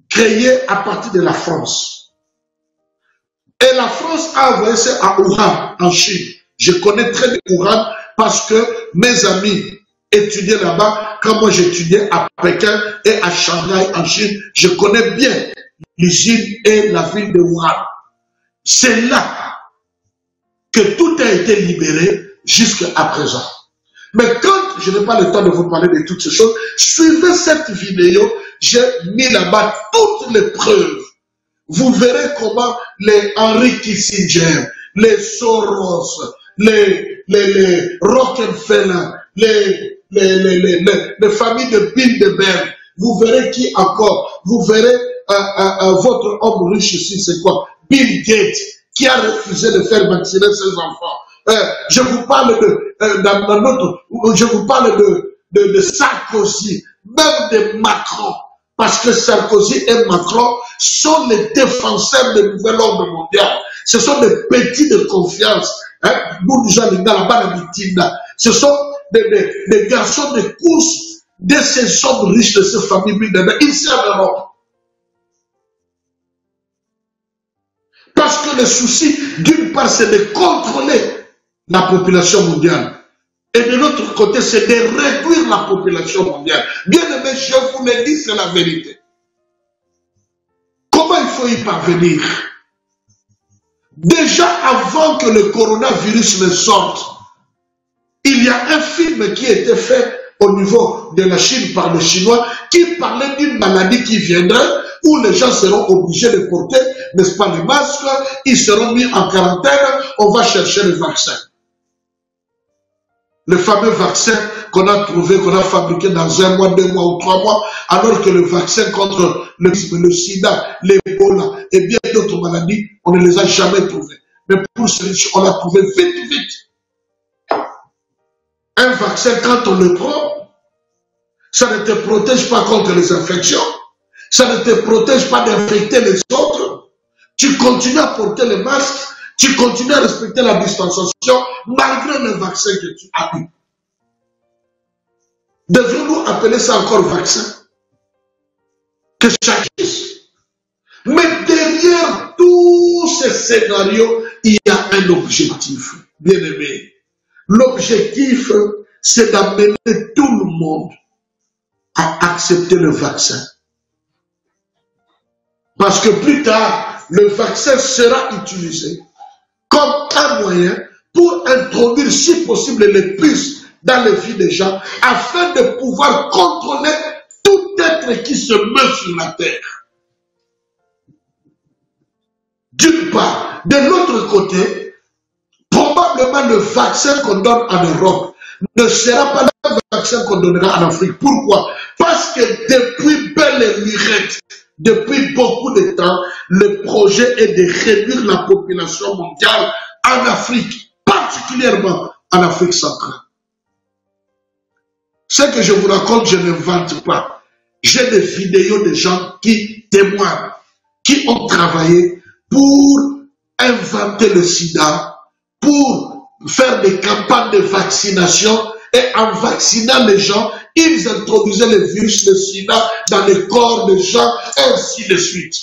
créée à partir de la France. Et la France a envoyé ça à Wuhan, en Chine. Je connais très bien Wuhan parce que mes amis étudiaient là-bas. Quand moi j'étudiais à Pékin et à Shanghai, en Chine, je connais bien l'usine et la ville de Wuhan. C'est là que tout a été libéré jusqu'à présent. Mais quand je n'ai pas le temps de vous parler de toutes ces choses, suivez cette vidéo, j'ai mis là-bas toutes les preuves. Vous verrez comment les Henry Kissinger, les Soros, les Rockefeller, les familles de Bilderberg, vous verrez qui encore, vous verrez votre homme riche ici, c'est quoi? Bill Gates, qui a refusé de faire vacciner ses enfants. Je vous parle je vous parle de Sarkozy, même de Macron, parce que Sarkozy et Macron sont les défenseurs du nouvel ordre mondial. Ce sont des petits de confiance. Ce sont des garçons de course de ces hommes riches, de ces familles ici en Europe. Parce que le souci, d'une part, c'est de contrôler la population mondiale. Et de l'autre côté, c'est de réduire la population mondiale. Bien aimé, je vous l'ai dit, c'est la vérité. Comment il faut y parvenir? Déjà avant que le coronavirus ne sorte, il y a un film qui a été fait au niveau de la Chine par les Chinois qui parlait d'une maladie qui viendrait où les gens seront obligés de porter, n'est-ce pas, les masques, ils seront mis en quarantaine, on va chercher le vaccin. Le fameux vaccin qu'on a trouvé, qu'on a fabriqué dans 1 mois, 2 mois ou 3 mois, alors que le vaccin contre le sida, l'Ebola et bien d'autres maladies, on ne les a jamais trouvés. Mais pour celui-ci, on l'a trouvé vite, vite. Un vaccin, quand on le prend, ça ne te protège pas contre les infections, ça ne te protège pas d'infecter les autres. Tu continues à porter le masque, tu continues à respecter la distanciation malgré le vaccin que tu as eu. Devons-nous appeler ça encore vaccin? Que chacun. Mais derrière tous ces scénarios, il y a un objectif, bien aimé. L'objectif, c'est d'amener tout le monde à accepter le vaccin. Parce que plus tard, le vaccin sera utilisé comme un moyen pour introduire, si possible, les puces dans les vies des gens, afin de pouvoir contrôler tout être qui se meut sur la terre. D'une part. De l'autre côté, probablement le vaccin qu'on donne en Europe ne sera pas le vaccin qu'on donnera en Afrique. Pourquoi? Parce que depuis belle et lurette, depuis beaucoup de temps, le projet est de réduire la population mondiale en Afrique, particulièrement en Afrique centrale. Ce que je vous raconte, je n'invente pas. J'ai des vidéos de gens qui témoignent, qui ont travaillé pour inventer le sida, pour faire des campagnes de vaccination, et en vaccinant les gens, ils introduisaient le virus de sida dans les corps des gens, ainsi de suite.